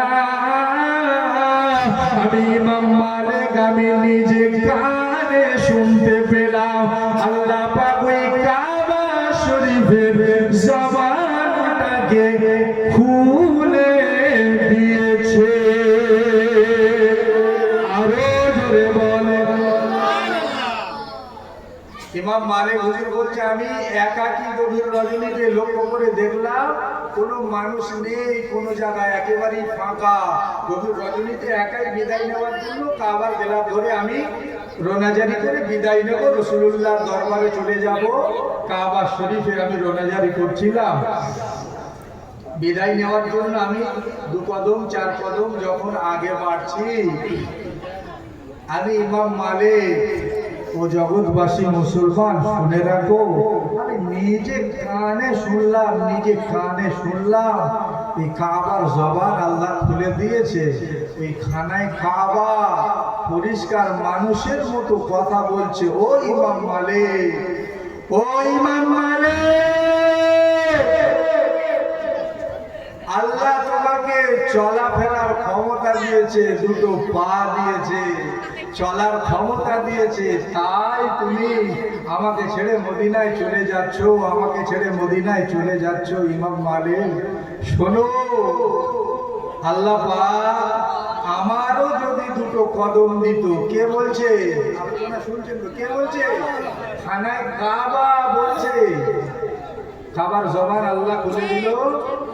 আমি ইমাম মালিক আমি নিজে কানে শুনতে পেলাম আল্লাহ পাক ওই কাবা শরীফের জবানটাকে খুলে দিয়েছে। আরো জোরে বলে। ইমাম মালিক হুজুর বলছে আমি একাকী গভীর রজনীতে লক্ষ্য করে দেখলাম কোনো মানুষ নেই কোনো জায়গায়, একেবারেই ফাঁকা। গভীর রজনীতে একাই বিদায় নেওয়ার জন্য কাবার গেলাপ ধরে আমি রোনাজারি করে বিদায় নেব, রাসূলুল্লাহর দরবারে চলে যাব। কাবা শরীফে আমি রোনাজারি করছিলাম। বিদায় নেওয়ার জন্য আমি 2 কদম 4 কদম যখন আগে বাড়ছি, আমি ইমাম মালিক ও জগৎবাসী মুসলমান শুনে রাখো, আমি নিজে কানে শুনলাম এই কাবার জবান আল্লাহ খুলে দিয়েছে। এই খানায় কাবা পরিষ্কার মানুষের মতো কথা বলছে। ও ইমাম মালিক, ও ইমাম মালিক, আল্লাহ তোমাকে চলাফেরার ক্ষমতা দিয়েছে, 2টো পা দিয়েছে, চলার ক্ষমতা দিয়েছে, তাই তুমি আমাকে ছেড়ে মদিনায় চলে যাচ্ছ, আমাকে ছেড়ে মদিনায় চলে যাচ্ছ। ইমাম মালিক শোনো, আল্লাহ পাক আমারও যদি 2টো কদম দিত। কে বলছে? আপনারা শুনছেন তো? কে বলছে? খানায় কাবা বলছে। কাবার জবান আল্লাহ খুলে দিল,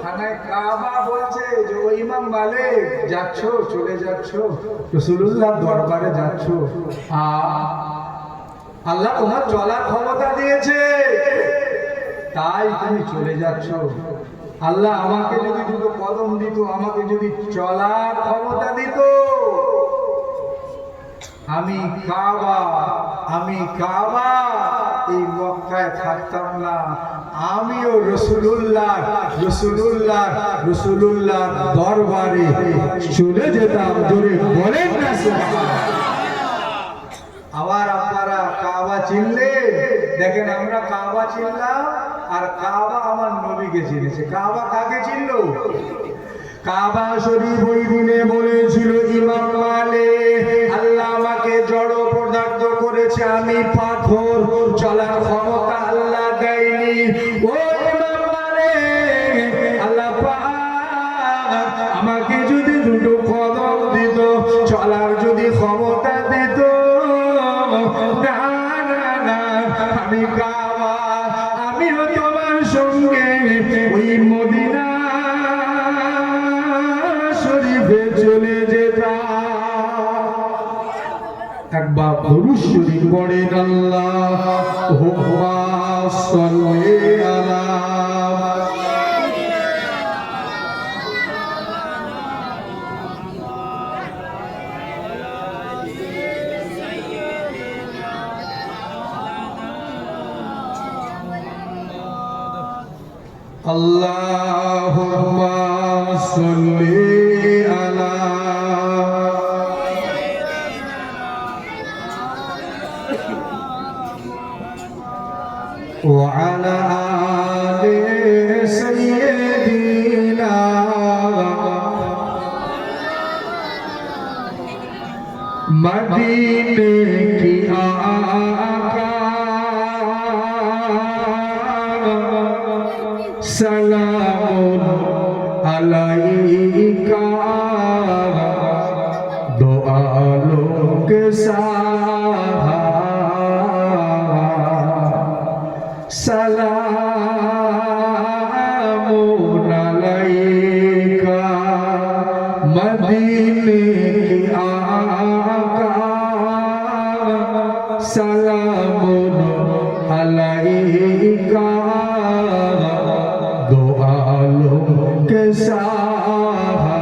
খানায় কাবা বলছে যে ও ইমাম মালিক যাচ্ছ, চলে যাচ্ছ, রাসূলুল্লাহর দরবারে যাচ্ছ। আল্লাহ তোমার চলার ক্ষমতা দিয়েছে, তাই তুমি চলে যাচ্ছ। আল্লাহ আমাকে যদি 2টো কদম দিত, আমাকে যদি চলার ক্ষমতা দিত, আমি কাবা এই মক্কায় থাকতাম না, আমিও রাসূলুল্লাহ দরবারে চলে যেতাম। জোরে বলেন না সুবহানাল্লাহ। আবার আপনারা কাবা চিনলে দেখেন, আমরা কাবা চিনলাম আর কাবা আমার নবীকে চিনেছে। কাবা কাকে চিনলো? কাবা শরীফ ওই দিনে বলেছিল ইমাম মালিক আল্লাহ আমাকে জড় পদার্থ করেছে, আমি পাথর, চলার ক্ষমতা আল্লাহ দেয়নি। ও ইমাম মালিক, আল্লাহ পাক আমাকে যদি 2টো কদম দিত, চলার যদি ক্ষমতা দিত, না না না, আমি কাবা, আমিও তোমার সঙ্গে ওই মদিনা শরীফে চলে যেতাম। একবার দরুদ শরীফ পড়েন, আল্লাহুম্মা সাল্লি আলা আল্লাহুম্মা সাল্লি আলা ওয়া আলা আলি সাইয়্যিদিনা মদিনে কি আকা সালামুন আলাইকা দো আলোক সাহা সালামুন আলাইকা মদিনে কি আকা সালামুন আলাইকা दो आलों के सहारा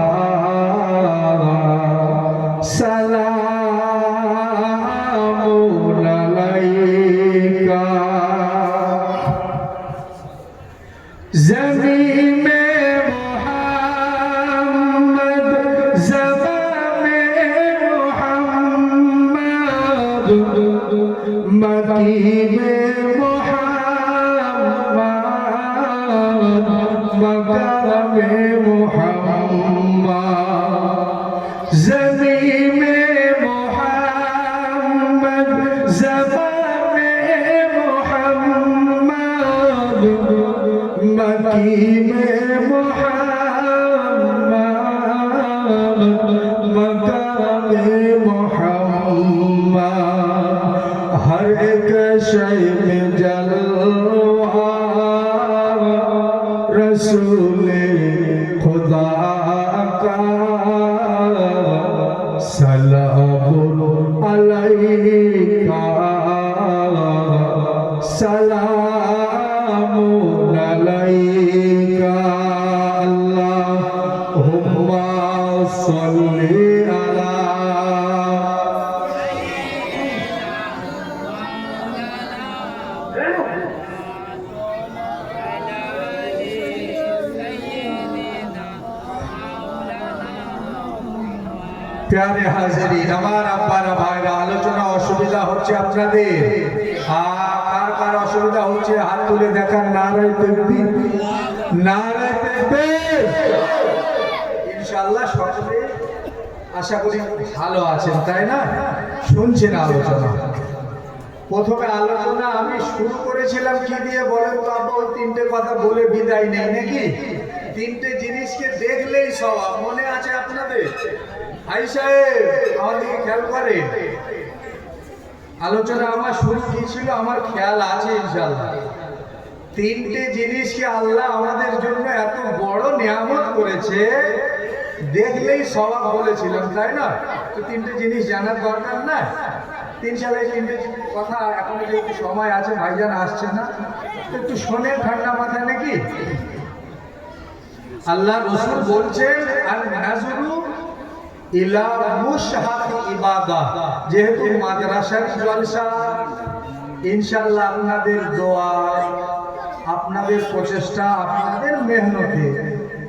सलामुन अलैका। ज़मीन में मुहम्मद, ज़बान में मुहम्मद, मकी में मुहम्मद, मकामे मुहम्मद ज़मीन में मुहम्मद ज़बान में मुहम्मद मकी में मुहम्मद मकामे मुहम्मद हर एक शय में जलवा रसूल खुदा का सलाम अलैका सलाम अलैका अल्लाहुम्मा सल्ली अला प्यारे हाजिरीन আমার আব্বারা ভাইরা আলোচনা অসুবিধা হচ্ছে আপনাদের কার কার অসুবিধা হচ্ছে হাত তুলে দেখান নারায়ে তাকবীর নারায়ে তাকবীর ইনশাআল্লাহ সকলে আশা করি ভালো আছেন তাই না শুনছেন আলোচনা প্রথমে আলোচনা আমি শুরু করেছিলাম কি দিয়ে বলেন তো আব্বা ওই তিনটে কথা বলে বিদায় নেই নাকি তিনটে জিনিসকে দেখলেই সওয়াব মনে আছে আপনাদের ভাই সাহেব আমাদেরকে খেয়াল করে আলোচনা আমার শুরু কি ছিল আমার খেয়াল আছে ইনশাআল্লাহ তিনটে জিনিসকে আল্লাহ আমাদের জন্য এত বড় নিয়ামত করেছে দেখলেই সওয়াব বলেছিলাম তাই না তো তিনটে জিনিস জানার দরকার না তিনশালে তিনটে কথা এখন একটু সময় আছে ভাইজান আসছে না একটু শোনে ঠান্ডা মাথা নাকি আল্লাহ রাসূল বলছেন আন নাজরু ইলা মুশহাফ ইবাদা যেহেতু মাদ্রাসার জলসা ইনশাআল্লাহ আপনাদের দোয়া আপনাদের প্রচেষ্টা আপনাদের মেহনতে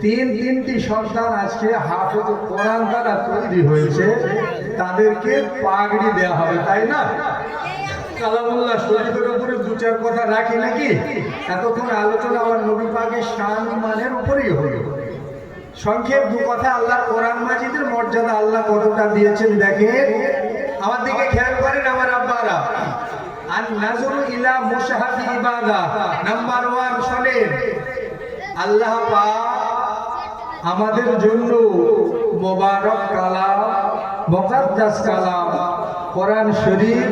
তিনটি সন্তান আজকে হাফেজ কোরআন দ্বারা তৈরি হয়েছে তাদেরকে পাগড়ি দেওয়া হবে তাই না কালামুল্লাহ শরীফের উপরে দু চার কথা রাখি নাকি এতক্ষণ আলোচনা আমার নবী পাকের শান মানের উপরেই হলো সংক্ষেপ দু কথা আল্লাহ কোরআন মাজিদের মর্যাদা আল্লাহ কতটা দিয়েছেন দেখেন আমার দিকে খেয়াল করেন আমার আব্বারা আন নাজরু ইলা মুশহাফি ইবাদা নাম্বার 1 শুনেন আল্লাহ পাক আমাদের জন্য মোবারক কালাম মুকদ্দাস কালাম কোরআন শরীফ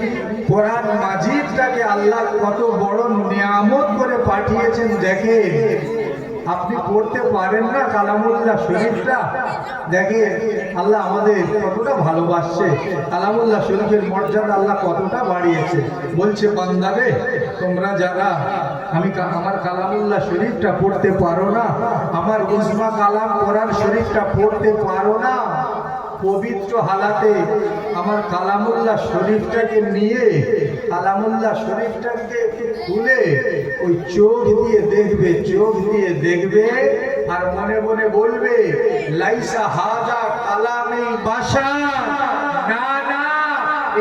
কোরআন মাজিদটাকে আল্লাহ কত বড় নিয়ামত করে পাঠিয়েছেন দেখেন আপনি পড়তে পারেন না কালামুল্লাহ শরীফটা দেখেন আল্লাহ আমাদের কতটা ভালোবাসছে কালামুল্লাহ শরীফের মর্যাদা আল্লাহ কতটা বাড়িয়েছে বলছে বান্দারে তোমরা যারা আমার কালামুল্লাহ শরীফটা পড়তে পারো না আমার উজমা কালাম কোরআন শরীফটা পড়তে পারো না পবিত্র হালাতে আমার কালামুল্লাহ শরীফটাকে নিয়ে কালামুল্লাহ শরীফটাকে খুলে ওই চোখ দিয়ে দেখবে আর মনে মনে বলবে লাইসা হাজা কালামে বাশা না না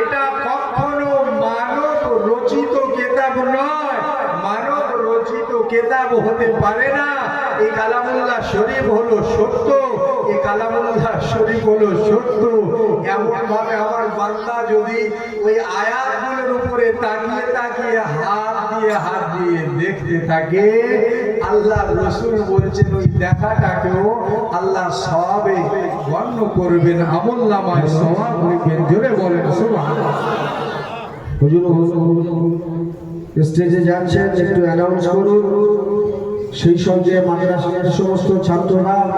এটা কখনো মানব রচিত কিতাব নয় মানব রচিত কিতাব হতে পারে না এই কালামুল্লাহ শরীফ হলো সত্য এই কালামুল্লাহ শরীফ হলো সত্য এমন ভাবে আমার বান্দা যদি ওই আয়াতগুলোর উপরে তাকিয়ে হাত দিয়ে দেখতে থাকে আল্লাহ রাসূল বলছেন ওই দেখাটাকেও আল্লাহ সওয়াবে গণ্য করবেন আমলনামায় সওয়াব লিখবেন জোরে বলেন সুবহানাল্লাহ হুজুর স্টেজে যাচ্ছেন একটু অ্যানাউন্স করুন সেই সঙ্গে মাদ্রাসার সমস্ত ছাত্ররা